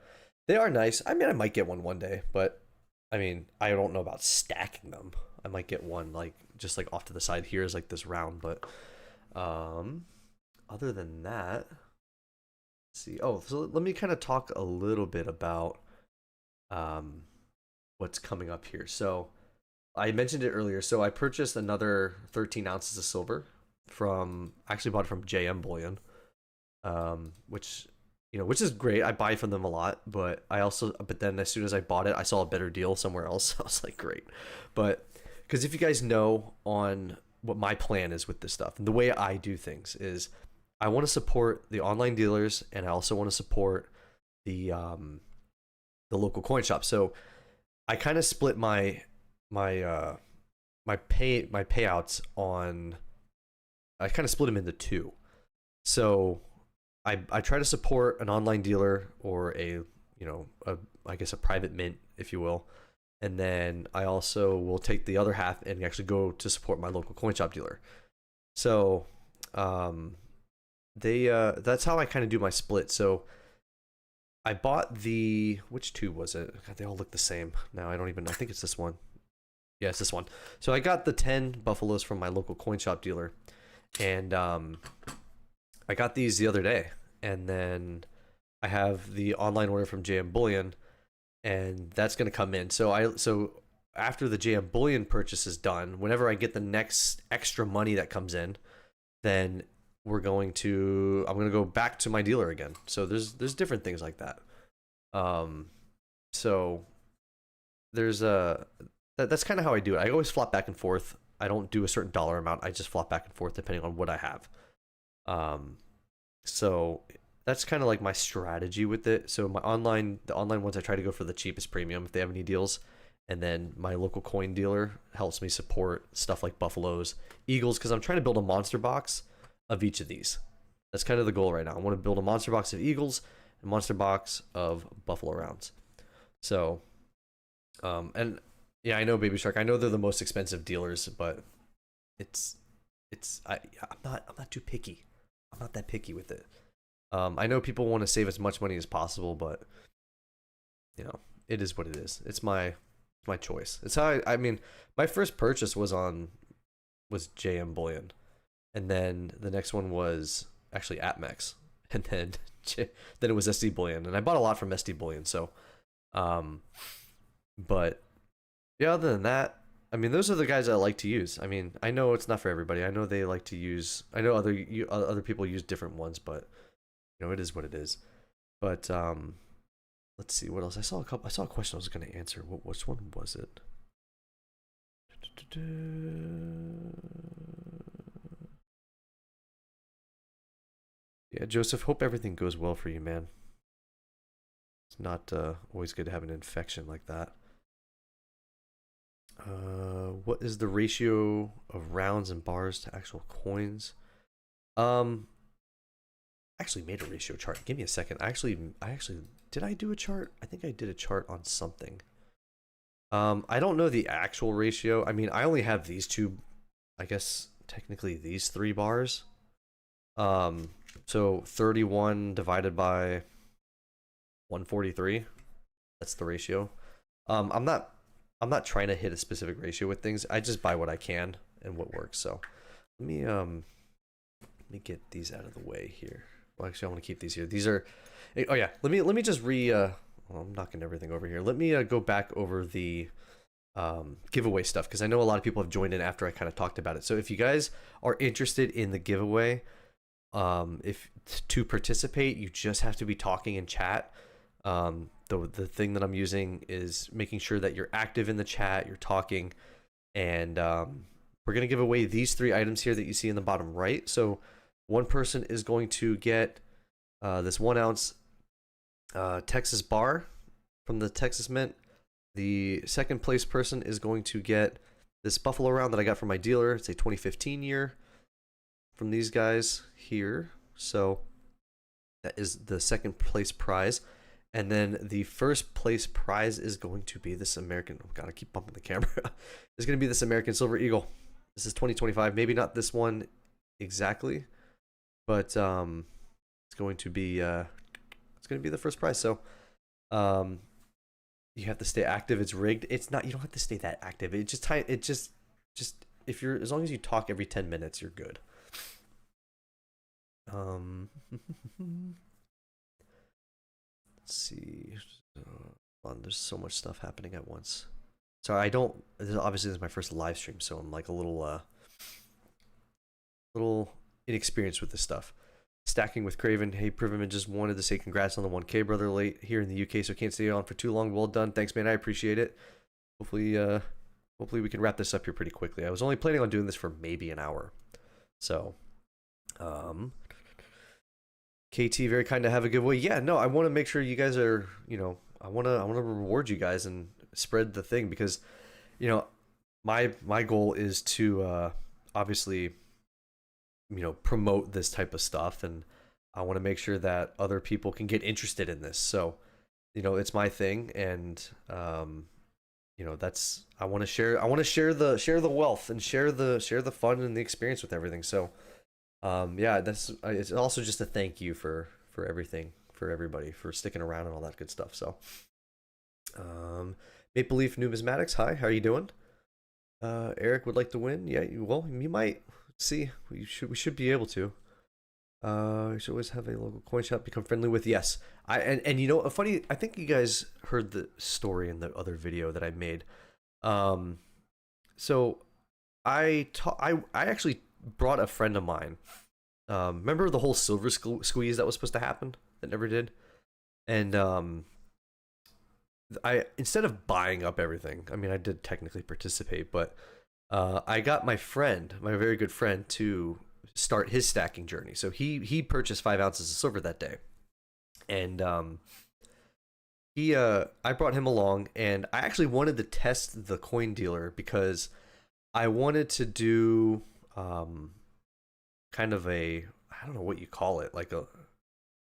they are nice. I mean, I might get one day, but I mean, I don't know about stacking them. I might get one like just like off to the side here as like this round, but other than that, let's see. Oh, so let me kind of talk a little bit about what's coming up here. So I mentioned it earlier. So I purchased another 13 ounces of silver from, actually bought it from JM Bullion, which which is great. I buy from them a lot, but then as soon as I bought it, I saw a better deal somewhere else. I was like, great. But because if you guys know on what my plan is with this stuff, and the way I do things is I want to support the online dealers, and I also want to support the local coin shop. So I kind of split my payouts on, I kind of split them into two. So I try to support an online dealer or I guess a private mint, if you will. And then I also will take the other half and actually go to support my local coin shop dealer. So that's how I kind of do my split. So I bought which two was it? God, they all look the same. Now I think it's this one. Yeah, it's this one. So I got the 10 buffaloes from my local coin shop dealer. And I got these the other day, and then I have the online order from JM Bullion, and that's going to come in. So after the JM Bullion purchase is done, whenever I get the next extra money that comes in, then I'm going to go back to my dealer again. So there's different things like that. So there's that's kind of how I do it. I always flop back and forth. I don't do a certain dollar amount. I just flop back and forth depending on what I have. So that's kind of like my strategy with it. So the online ones, I try to go for the cheapest premium if they have any deals. And then my local coin dealer helps me support stuff like Buffaloes, Eagles, because I'm trying to build a monster box of each of these. That's kind of the goal right now. I want to build a monster box of Eagles and monster box of Buffalo Rounds. So, and yeah, I know Baby Shark. I know they're the most expensive dealers, but I'm not too picky. I'm not that picky with it. I know people want to save as much money as possible, but it is what it is. It's my choice. It's how I mean, my first purchase was JM Bullion, and then the next one was actually APMEX, and then it was SD Bullion, and I bought a lot from SD Bullion. So, but yeah, other than that, I mean, those are the guys I like to use. I mean, I know it's not for everybody. I know they like to use. I know other people use different ones, but it is what it is. But let's see what else. I saw a question I was going to answer. Which one was it? Yeah, Joseph. Hope everything goes well for you, man. It's not always good to have an infection like that. What is the ratio of rounds and bars to actual coins? Actually made a ratio chart. Give me a second. I actually did I do a chart? I think I did a chart on something. I don't know the actual ratio. I mean, I only have these two, I guess technically these 3 bars. So 31 divided by 143. That's the ratio. I'm not trying to hit a specific ratio with things. I just buy what I can and what works. So let me get these out of the way here. Well, actually, I want to keep these here. These are, oh yeah. Let me just well, I'm knocking everything over here. Let me go back over the giveaway stuff, because I know a lot of people have joined in after I kind of talked about it. So if you guys are interested in the giveaway, if to participate, you just have to be talking in chat. The thing that I'm using is making sure that you're active in the chat, you're talking, and we're gonna give away these 3 items here that you see in the bottom right. So one person is going to get this 1 ounce Texas bar from the Texas Mint. The second place person is going to get this Buffalo round that I got from my dealer. It's a 2015 year from these guys here. So that is the second place prize. And then the first place prize is going to be this American, oh God, I keep bumping the camera. It's going to be this American Silver Eagle. This is 2025. Maybe not this one exactly, but it's going to be the first prize. So you have to stay active. It's rigged. It's not, you don't have to stay that active. It just if you're, as long as you talk every 10 minutes, you're good. Let's see. There's so much stuff happening at once. Sorry, obviously this is my first live stream, so I'm like a little inexperienced with this stuff. Stacking with Craven. Hey, Privilege, just wanted to say congrats on the 1K, brother. Late here in the UK, so can't stay on for too long. Well done. Thanks, man. I appreciate it. Hopefully we can wrap this up here pretty quickly. I was only planning on doing this for maybe an hour. So, KT, very kind to have a giveaway. Yeah, no, I want to make sure you guys are, I want to reward you guys and spread the thing, because, my goal is to obviously, promote this type of stuff, and I want to make sure that other people can get interested in this. So, it's my thing, and that's, I want to share the wealth and share the fun and the experience with everything. So, yeah, it's also just a thank you for everything, for everybody, for sticking around and all that good stuff. So, Maple Leaf Numismatics, hi, how are you doing? Eric would like to win. Yeah, you might. See, we should be able to. You should always have a local coin shop become friendly with. Yes, and funny. I think you guys heard the story in the other video that I made. So I actually brought a friend of mine. Remember the whole silver squeeze that was supposed to happen that never did, and I, instead of buying up everything, I mean, I did technically participate, but I got my very good friend, to start his stacking journey. So he purchased 5 ounces of silver that day, and I brought him along, and I actually wanted to test the coin dealer because I wanted to do kind of a, I don't know what you call it, like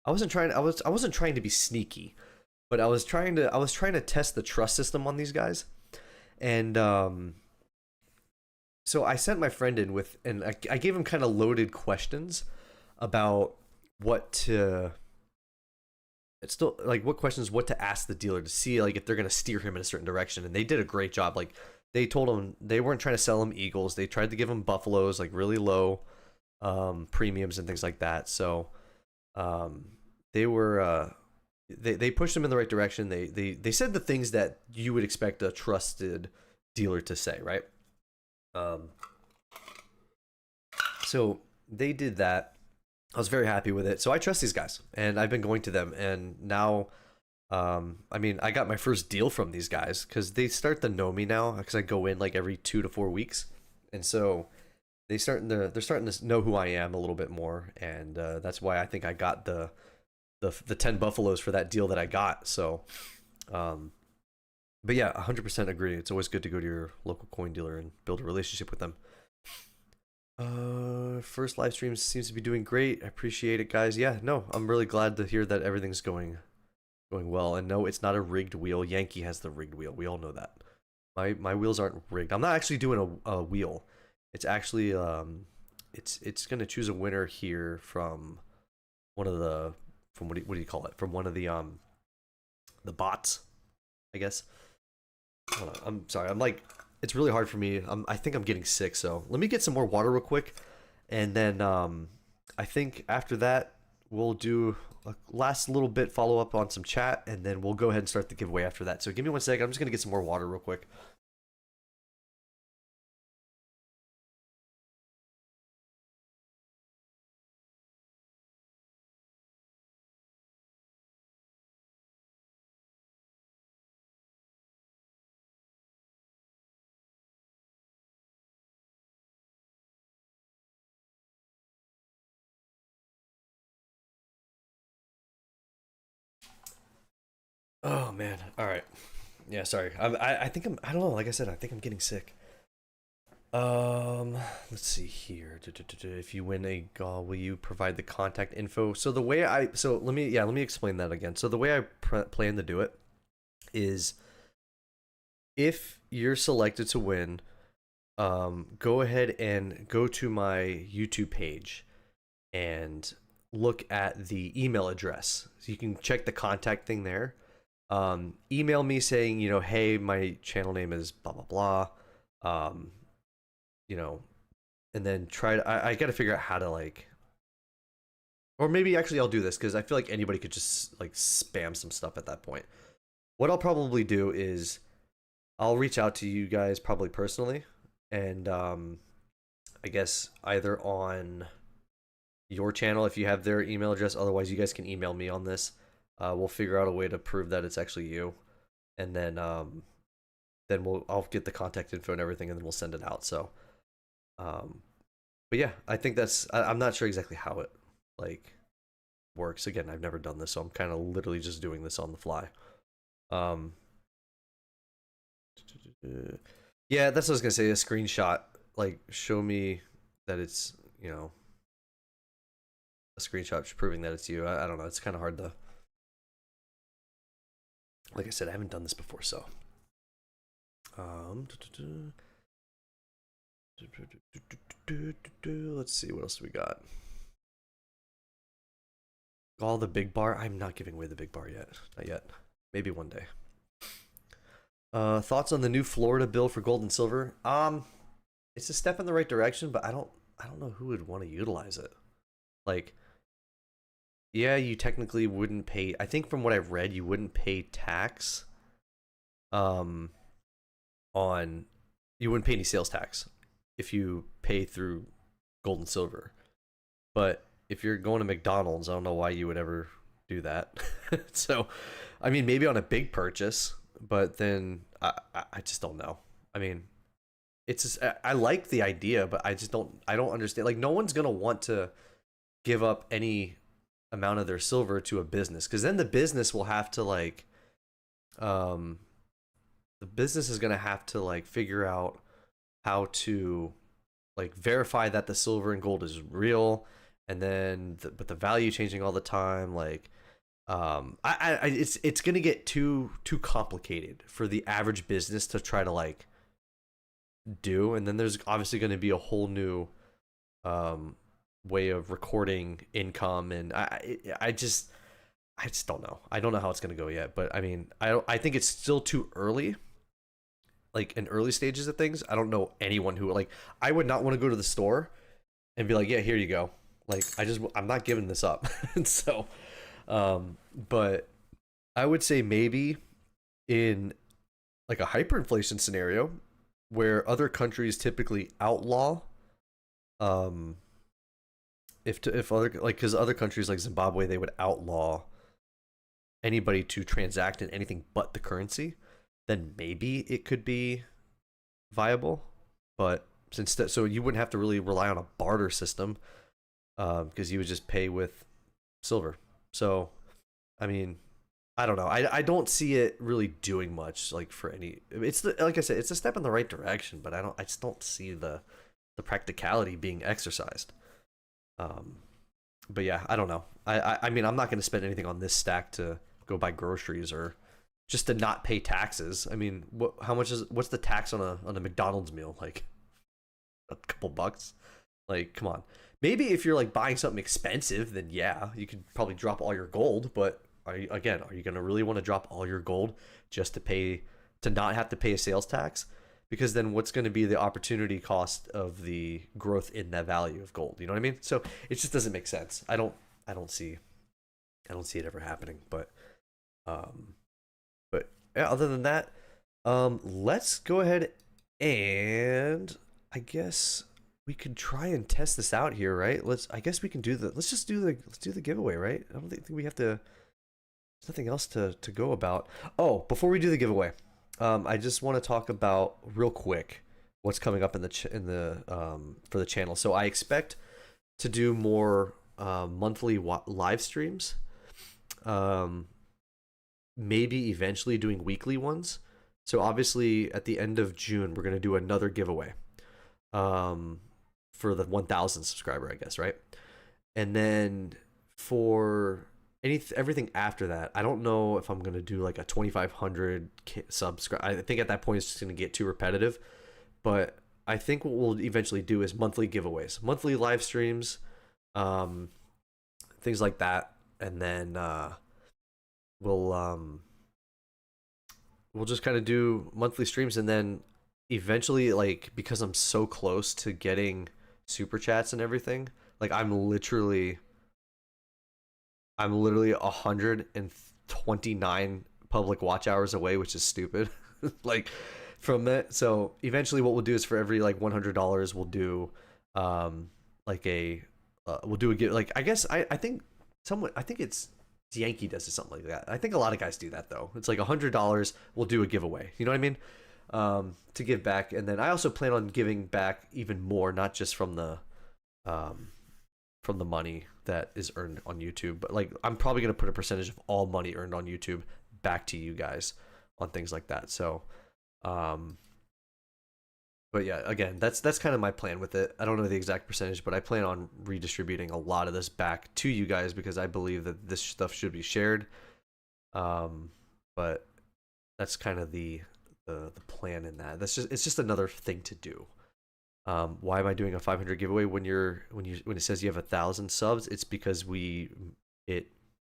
I wasn't trying to be sneaky, but I was trying to test the trust system on these guys, and so I sent my friend in with, and I gave him kind of loaded questions about what to ask the dealer to see, like, if they're going to steer him in a certain direction. And they did a great job. Like, they told him they weren't trying to sell him eagles. They tried to give him buffaloes, like really low premiums and things like that. So they were they pushed him in the right direction. They said the things that you would expect a trusted dealer to say, right? So they did that. I was very happy with it. So I trust these guys, and I've been going to them, and now, I mean, I got my first deal from these guys because they start to know me now, because I go in like every 2 to 4 weeks, and so they're starting to know who I am a little bit more, and that's why I think I got the 10 buffaloes for that deal that I got. So, but yeah, 100% agree. It's always good to go to your local coin dealer and build a relationship with them. First live stream seems to be doing great. I appreciate it, guys. Yeah, no, I'm really glad to hear that everything's going well. And no, it's not a rigged wheel. Yankee has the rigged wheel. We all know that. My wheels aren't rigged. I'm not actually doing a wheel. It's actually it's gonna choose a winner here from one of the, from what do you call it? From one of the bots, I guess. Hold on, I'm sorry. I'm like, it's really hard for me. I think I'm getting sick, so let me get some more water real quick, and then I think after that we'll do a last little bit follow up on some chat, and then we'll go ahead and start the giveaway after that. So give me 1 second. I'm just gonna get some more water real quick. Oh man. All right. Yeah, sorry. I think I don't know. Like I said, I think I'm getting sick. Um, let's see here. If you win a gall, will you provide the contact info? So the way so let me explain that again. So the way I plan to do it is if you're selected to win, go ahead and go to my YouTube page and look at the email address. So you can check the contact thing there. Email me saying, hey, my channel name is blah blah blah. Um, you know, and then try to. I got to figure out how to like, or maybe actually I'll do this because I feel like anybody could just like spam some stuff at that point. What I'll probably do is I'll reach out to you guys probably personally, and I guess either on your channel if you have their email address. Otherwise, you guys can email me on this. We'll figure out a way to prove that it's actually you, and then I'll get the contact info and everything, and then we'll send it out. So, um, but yeah, I think I'm not sure exactly how it like works. Again, I've never done this, so I'm kind of literally just doing this on the fly. Um, yeah, that's what I was gonna say. A screenshot, like, show me that it's a screenshot proving that it's you. I don't know. It's kind of hard to. Like I said, I haven't done this before, so. Um, let's see what else we got. All the big bar. I'm not giving away the big bar yet. Not yet. Maybe one day. Thoughts on the new Florida bill for gold and silver? It's a step in the right direction, but I don't know who would want to utilize it. Like, yeah, you technically wouldn't pay. I think from what I've read, you wouldn't pay tax. Um, on you wouldn't pay any sales tax if you pay through gold and silver. But if you're going to McDonald's, I don't know why you would ever do that. So, I mean, maybe on a big purchase, but then I just don't know. I mean, it's just, I like the idea, but I don't understand. Like, no one's gonna want to give up any amount of their silver to a business because then the business will have to like, um, the business is gonna have to like figure out how to like verify that the silver and gold is real, and then but the value changing all the time, like it's gonna get too complicated for the average business to try to like do, and then there's obviously going to be a whole new um way of recording income, and I just don't know. I don't know how it's going to go yet, but I mean, I think it's still too early, like in early stages of things. I don't know anyone who like I would not want to go to the store and be like, yeah, here you go. Like I'm not giving this up. So but I would say maybe in like a hyperinflation scenario where other countries typically outlaw um if other like because other countries like Zimbabwe, they would outlaw anybody to transact in anything but the currency, then maybe it could be viable. But since that, so you wouldn't have to really rely on a barter system because you would just pay with silver. So I mean, I don't know. I don't see it really doing much like for any. It's like I said, it's a step in the right direction, but I just don't see the practicality being exercised. Um, but yeah, I don't know. I mean, I'm not going to spend anything on this stack to go buy groceries or just to not pay taxes. I mean, what's the tax on a McDonald's meal? Like a couple bucks? Like, come on. Maybe if you're like buying something expensive, then yeah, you could probably drop all your gold. But are you gonna really want to drop all your gold just to not have to pay a sales tax? Because then what's going to be the opportunity cost of the growth in that value of gold? You know what I mean? So it just doesn't make sense. I don't see it ever happening. Um, but yeah, other than that, let's go ahead and I guess we could try and test this out here, right? I guess we can let's do the giveaway, right? I don't think we have to. There's nothing else to go about. Oh, before we do the giveaway, I just want to talk about real quick what's coming up in the for the channel. So I expect to do more monthly live streams. Um, maybe eventually doing weekly ones. So obviously at the end of June, we're gonna do another giveaway, um, for the 1,000 subscriber, I guess, right? And then for everything after that, I don't know if I'm gonna do like a 2,500 subscribe. I think at that point it's just gonna get too repetitive. But I think what we'll eventually do is monthly giveaways, monthly live streams, um, things like that, and then we'll we'll just kind of do monthly streams, and then eventually, like, because I'm so close to getting super chats and everything, like I'm literally 129 public watch hours away, which is stupid. Like from that. So eventually, what we'll do is for every like $100, we'll do like a we'll do a give. Like I guess I think someone I think it's Yankee does it something like that. I think a lot of guys do that though. It's like $100. We'll do a giveaway. You know what I mean? To give back, and then I also plan on giving back even more, not just um, from the money that is earned on YouTube, but like I'm probably gonna put a percentage of all money earned on YouTube back to you guys on things like that. So, um, but yeah, again, that's kind of my plan with it. I don't know the exact percentage, but I plan on redistributing a lot of this back to you guys because I believe that this stuff should be shared. Um, but that's kind of the plan in that. It's just another thing to do. Why am I doing a 500 giveaway when it says you have 1,000 subs? It's because we hit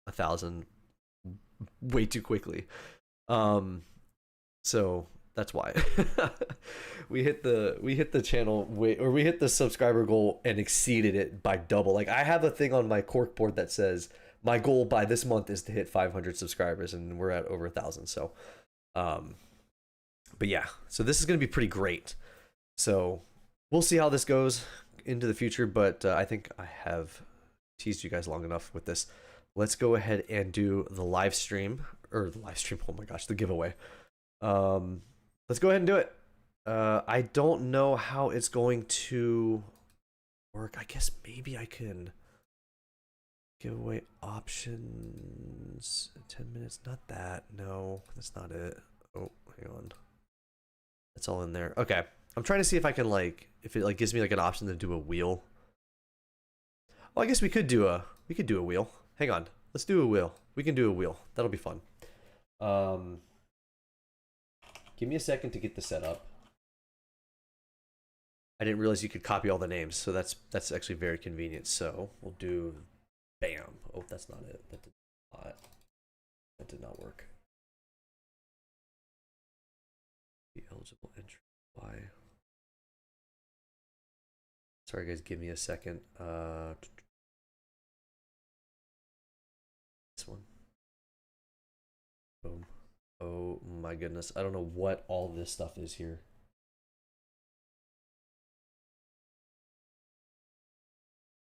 1,000 way too quickly. So that's why we hit the channel way, or we hit the subscriber goal and exceeded it by double. Like I have a thing on my cork board that says my goal by this month is to hit 500 subscribers, and we're at over 1,000. So, but yeah, so this is gonna be pretty great. So we'll see how this goes into the future, but I think I have teased you guys long enough with this. Let's go ahead and do the live stream, or the live stream. Oh my gosh, the giveaway. Let's go ahead and do it. I don't know how it's going to work. I guess maybe I can giveaway options 10 minutes. Not that. No, that's not it. Oh, hang on. That's all in there. Okay. I'm trying to see if I can like if it like gives me like an option to do a wheel. Well, I guess we could do a wheel. Hang on. Let's do a wheel. We can do a wheel. That'll be fun. Give me a second to get this set up. I didn't realize you could copy all the names, so that's actually very convenient. So we'll do bam. Oh, that's not it. That did not work. The eligible entry. Why? Sorry guys, give me a second. This one. Boom. Oh my goodness. I don't know what all this stuff is here.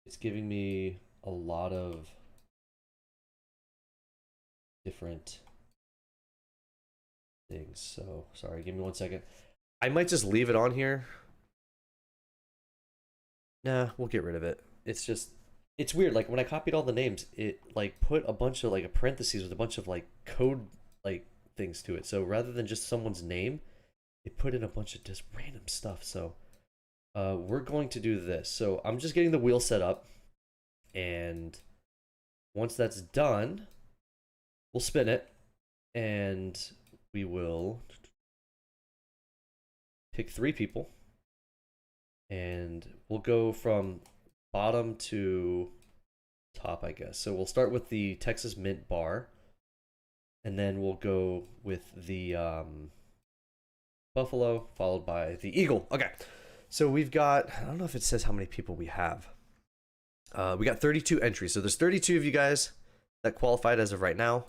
It's giving me a lot of different things. So sorry, give me 1 second. I might just leave it on here. Nah, we'll get rid of it. It's weird. Like when I copied all the names, it like put a bunch of like a parentheses with a bunch of like code like things to it. So rather than just someone's name, it put in a bunch of just random stuff. So we're going to do this. So I'm just getting the wheel set up, and once that's done, we'll spin it, and we will pick 3 people, and we'll go from bottom to top, I guess. So we'll start with the Texas Mint bar, and then we'll go with the Buffalo, followed by the Eagle. Okay, so we've got, I don't know if it says how many people we have. We got 32 entries, so there's 32 of you guys that qualified as of right now.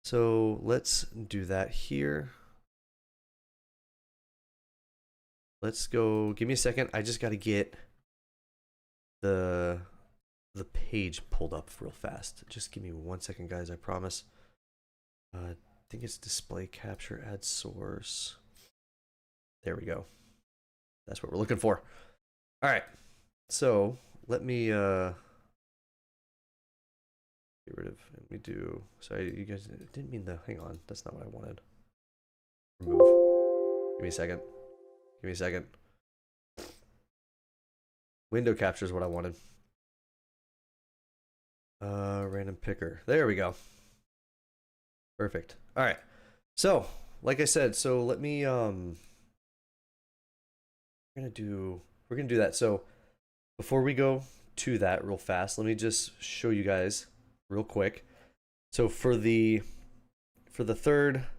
So let's do that here. Let's go. Give me a second. I just got to get the page pulled up real fast. Just give me 1 second, guys. I promise. I think it's display capture, add source. There we go. That's what we're looking for. All right. So let me Get rid of, and we do, sorry, you guys didn't mean the, hang on, that's not what I wanted. Remove. Give me a second. Give me a second. Window capture is what I wanted. Random picker. There we go. Perfect. All right. So, like I said, so let me we're gonna do that. So before we go to that real fast, let me just show you guys real quick. So for the first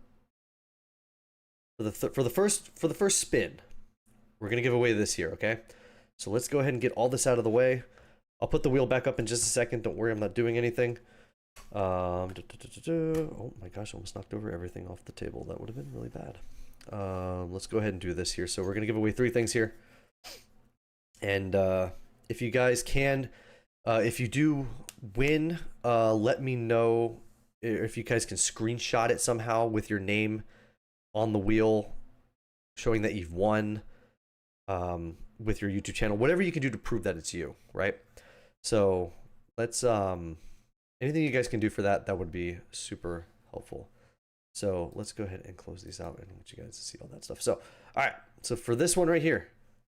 spin, we're gonna give away this here, okay? So let's go ahead and get all this out of the way. I'll put the wheel back up in just a second. Don't worry, I'm not doing anything. Oh my gosh, I almost knocked over everything off the table. That would have been really bad. Let's go ahead and do this here. So we're gonna give away 3 things here. And if you guys can, if you do win, let me know if you guys can screenshot it somehow with your name on the wheel, showing that you've won, with your YouTube channel, whatever you can do to prove that it's you, right? So let's anything you guys can do for that, that would be super helpful. So let's go ahead and close these out and I want you guys to see all that stuff. So all right, so for this one right here,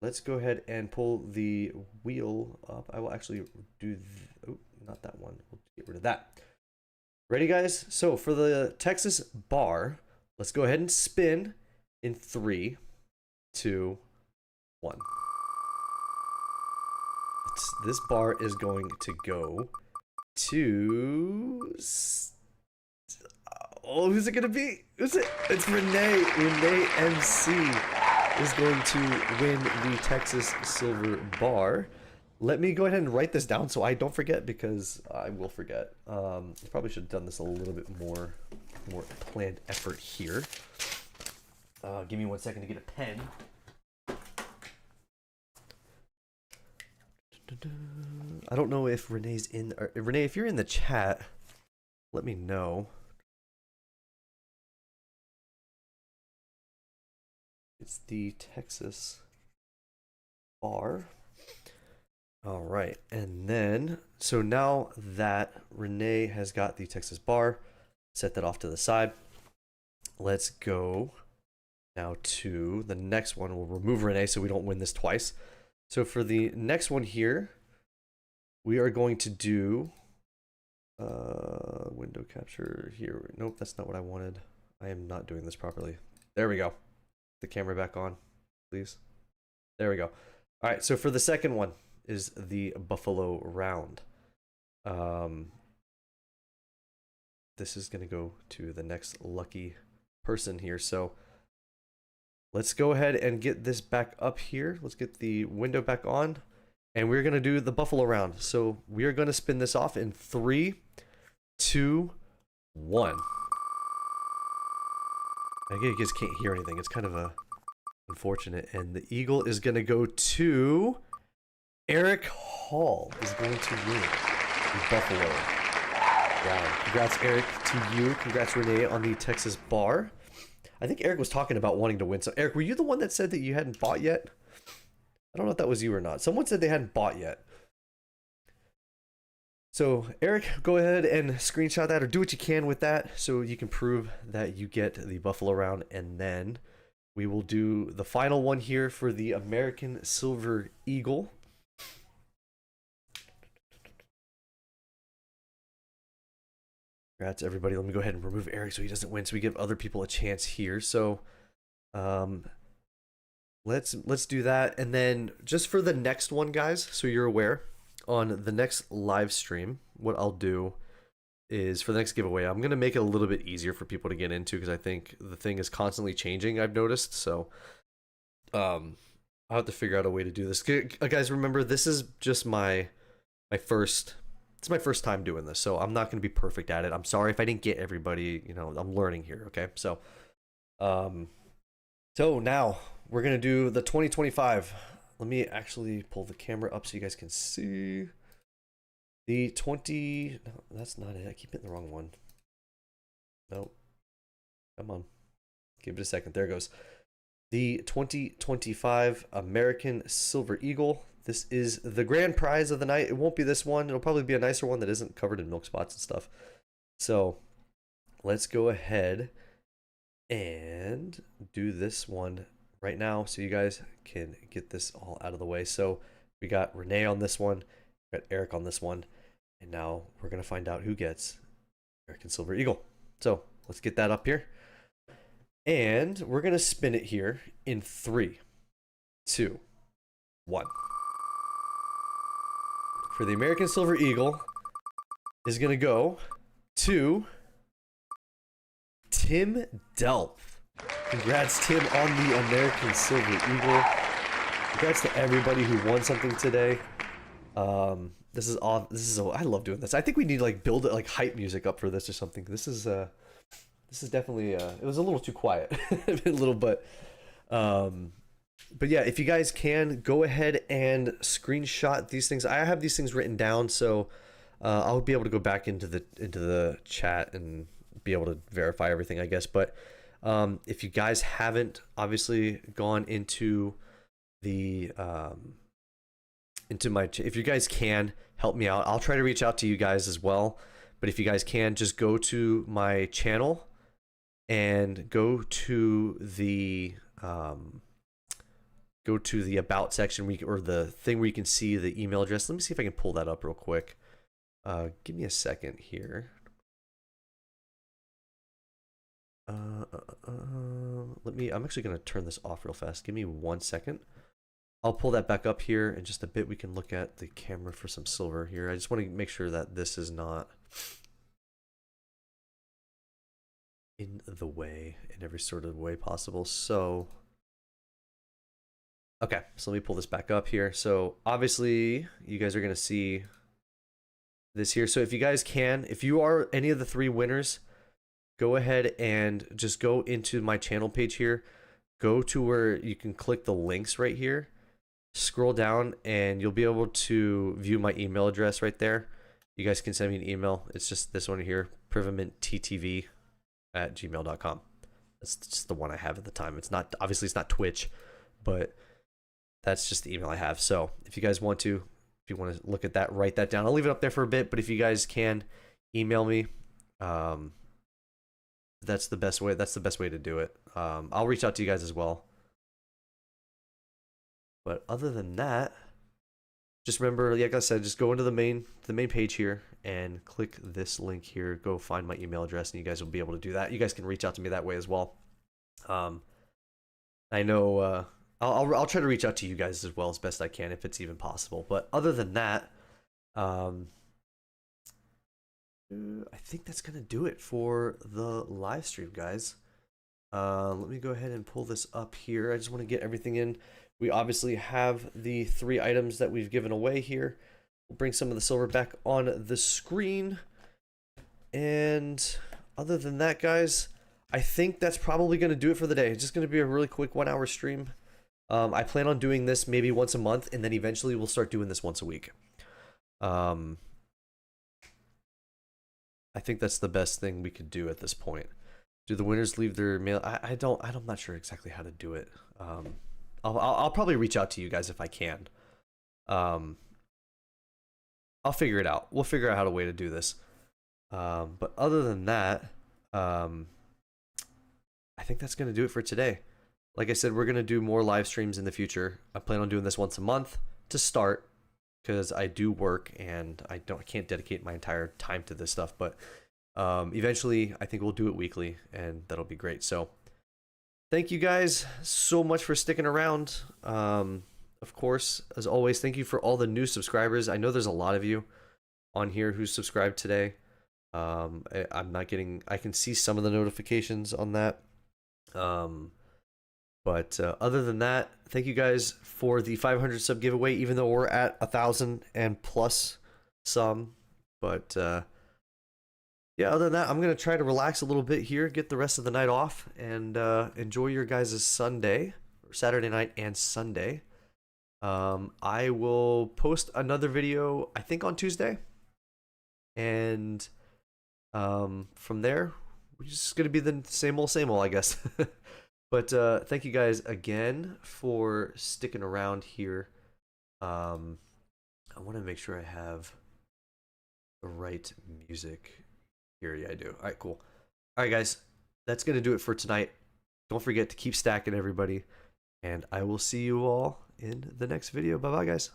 let's go ahead and pull the wheel up. I will actually do oh, not that one, we'll get rid of that. Ready, guys? So for the Texas bar, let's go ahead and spin in 3, 2, 1. This bar is going to go to, oh, who's it gonna be? Who's it? It's Renee. Renee MC is going to win the Texas Silver Bar. Let me go ahead and write this down so I don't forget, because I will forget. I probably should have done this a little bit more planned effort here. Give me 1 second to get a pen. I don't know if Renee's in. Renee, if you're in the chat, let me know. It's the Texas bar. All right, and then so now that Renee has got the Texas bar, set that off to the side. Let's go now to the next one. We'll remove Renee so we don't win this twice. So for the next one here, we are going to do window capture here. Nope, that's not what I wanted. I am not doing this properly. There we go. The camera back on, please. There we go. All right, so for the second one is the Buffalo round. This is gonna go to the next lucky person here. So let's go ahead and get this back up here. Let's get the window back on. And we're going to do the Buffalo round. So we are going to spin this off in 3, 2, 1. I guess can't hear anything. It's kind of unfortunate. And the eagle is going to go to Eric Hall is going to win the Buffalo round. Congrats, Eric, to you. Congrats, Renee, on the Texas bar. I think Eric was talking about wanting to win. So, Eric, were you the one that said that you hadn't bought yet? I don't know if that was you or not. Someone said they hadn't bought yet. So, Eric, go ahead and screenshot that or do what you can with that so you can prove that you get the Buffalo round. And then we will do the final one here for the American Silver Eagle. Congrats, everybody. Let me go ahead and remove Eric so he doesn't win, so we give other people a chance here. So, let's do that. And then just for the next one, guys, so you're aware, on the next live stream, what I'll do is for the next giveaway, I'm going to make it a little bit easier for people to get into because I think the thing is constantly changing, I've noticed. So I'll have to figure out a way to do this. Guys, remember, this is just my first, it's my first time doing this, so I'm not going to be perfect at it. I'm sorry if I didn't get everybody, you know, I'm learning here, okay? So so now we're going to do the 2025. Let me actually pull the camera up so you guys can see. The 20... No, that's not it. I keep hitting the wrong one. Nope. Come on. Give it a second. There it goes. The 2025 American Silver Eagle. this is the grand prize of the night. It won't be this one. It'll probably be a nicer one that isn't covered in milk spots and stuff. So let's go ahead and do this one right now so you guys can get this all out of the way. So we got Renee on this one, we got Eric on this one, and now we're going to find out who gets American Silver Eagle. So let's get that up here. And we're going to spin it here in 3, 2, 1. For the American Silver Eagle is going to go to Tim Delp. Congrats, Tim, on the American Silver Eagle. Congrats to everybody who won something today. This is all. I love doing this. I think we need to like build like hype music up for this or something. This is definitely. It was a little too quiet, a little, but yeah. If you guys can go ahead and screenshot these things. I have these things written down, so I'll be able to go back into the chat and be able to verify everything, I guess. But if you guys haven't obviously gone into the if you guys can help me out, I'll try to reach out to you guys as well. But if you guys can, just go to my channel and go to the about section or the thing where you can see the email address. Let me see if I can pull that up real quick. Give me a second here. I'm actually going to turn this off real fast. Give me 1 second. I'll pull that back up here in just a bit. We can look at the camera for some silver here. I just want to make sure that this is not in the way in every sort of way possible. So, okay, so let me pull this back up here. So obviously you guys are going to see this here. So if you guys can, if you are any of the 3 winners, go ahead and just go into my channel page here. Go to where you can click the links right here. Scroll down and you'll be able to view my email address right there. You guys can send me an email. It's just this one here, privimentttv@gmail.com. That's just the one I have at the time. It's not, obviously it's not Twitch, but that's just the email I have. So if you guys want to, if you want to look at that, write that down. I'll leave it up there for a bit, but if you guys can email me, that's the best way. That's the best way to do it. I'll reach out to you guys as well. But other than that, just remember, like I said, just go into the main page here and click this link here. Go find my email address, and you guys will be able to do that. You guys can reach out to me that way as well. I know I'll try to reach out to you guys as well as best I can if it's even possible. But other than that, I think that's gonna do it for the live stream, guys. Let me go ahead and pull this up here. I just want to get everything in. We obviously have the 3 items that we've given away here. We'll bring some of the silver back on the screen. And other than that, guys, I think that's probably going to do it for the day. It's just going to be a really quick 1-hour stream. I plan on doing this maybe once a month, and then eventually we'll start doing this once a week. I think that's the best thing we could do at this point. Do the winners leave their mail? I'm not sure exactly how to do it. I'll probably reach out to you guys if I can. I'll figure it out. We'll figure out how to way to do this. But other than that, I think that's going to do it for today. Like I said, we're going to do more live streams in the future. I plan on doing this once a month to start, because I do work and I can't dedicate my entire time to this stuff. But eventually, I think we'll do it weekly, and that'll be great. So thank you guys so much for sticking around. Of course, as always, thank you for all the new subscribers. I know there's a lot of you on here who subscribed today. I can see some of the notifications on that. But other than that, thank you guys for the 500 sub giveaway, even though we're at 1,000 and plus some. But yeah, other than that, I'm going to try to relax a little bit here, get the rest of the night off, and enjoy your guys' Sunday, or Saturday night and Sunday. I will post another video, I think, on Tuesday. And from there, we're just going to be the same old, I guess. But thank you guys again for sticking around here I want to make sure I have the right music here. Yeah, I do. All right, cool. All right, guys, that's gonna do it for tonight. Don't forget to keep stacking, everybody, and I will see you all in the next video. Bye bye, guys.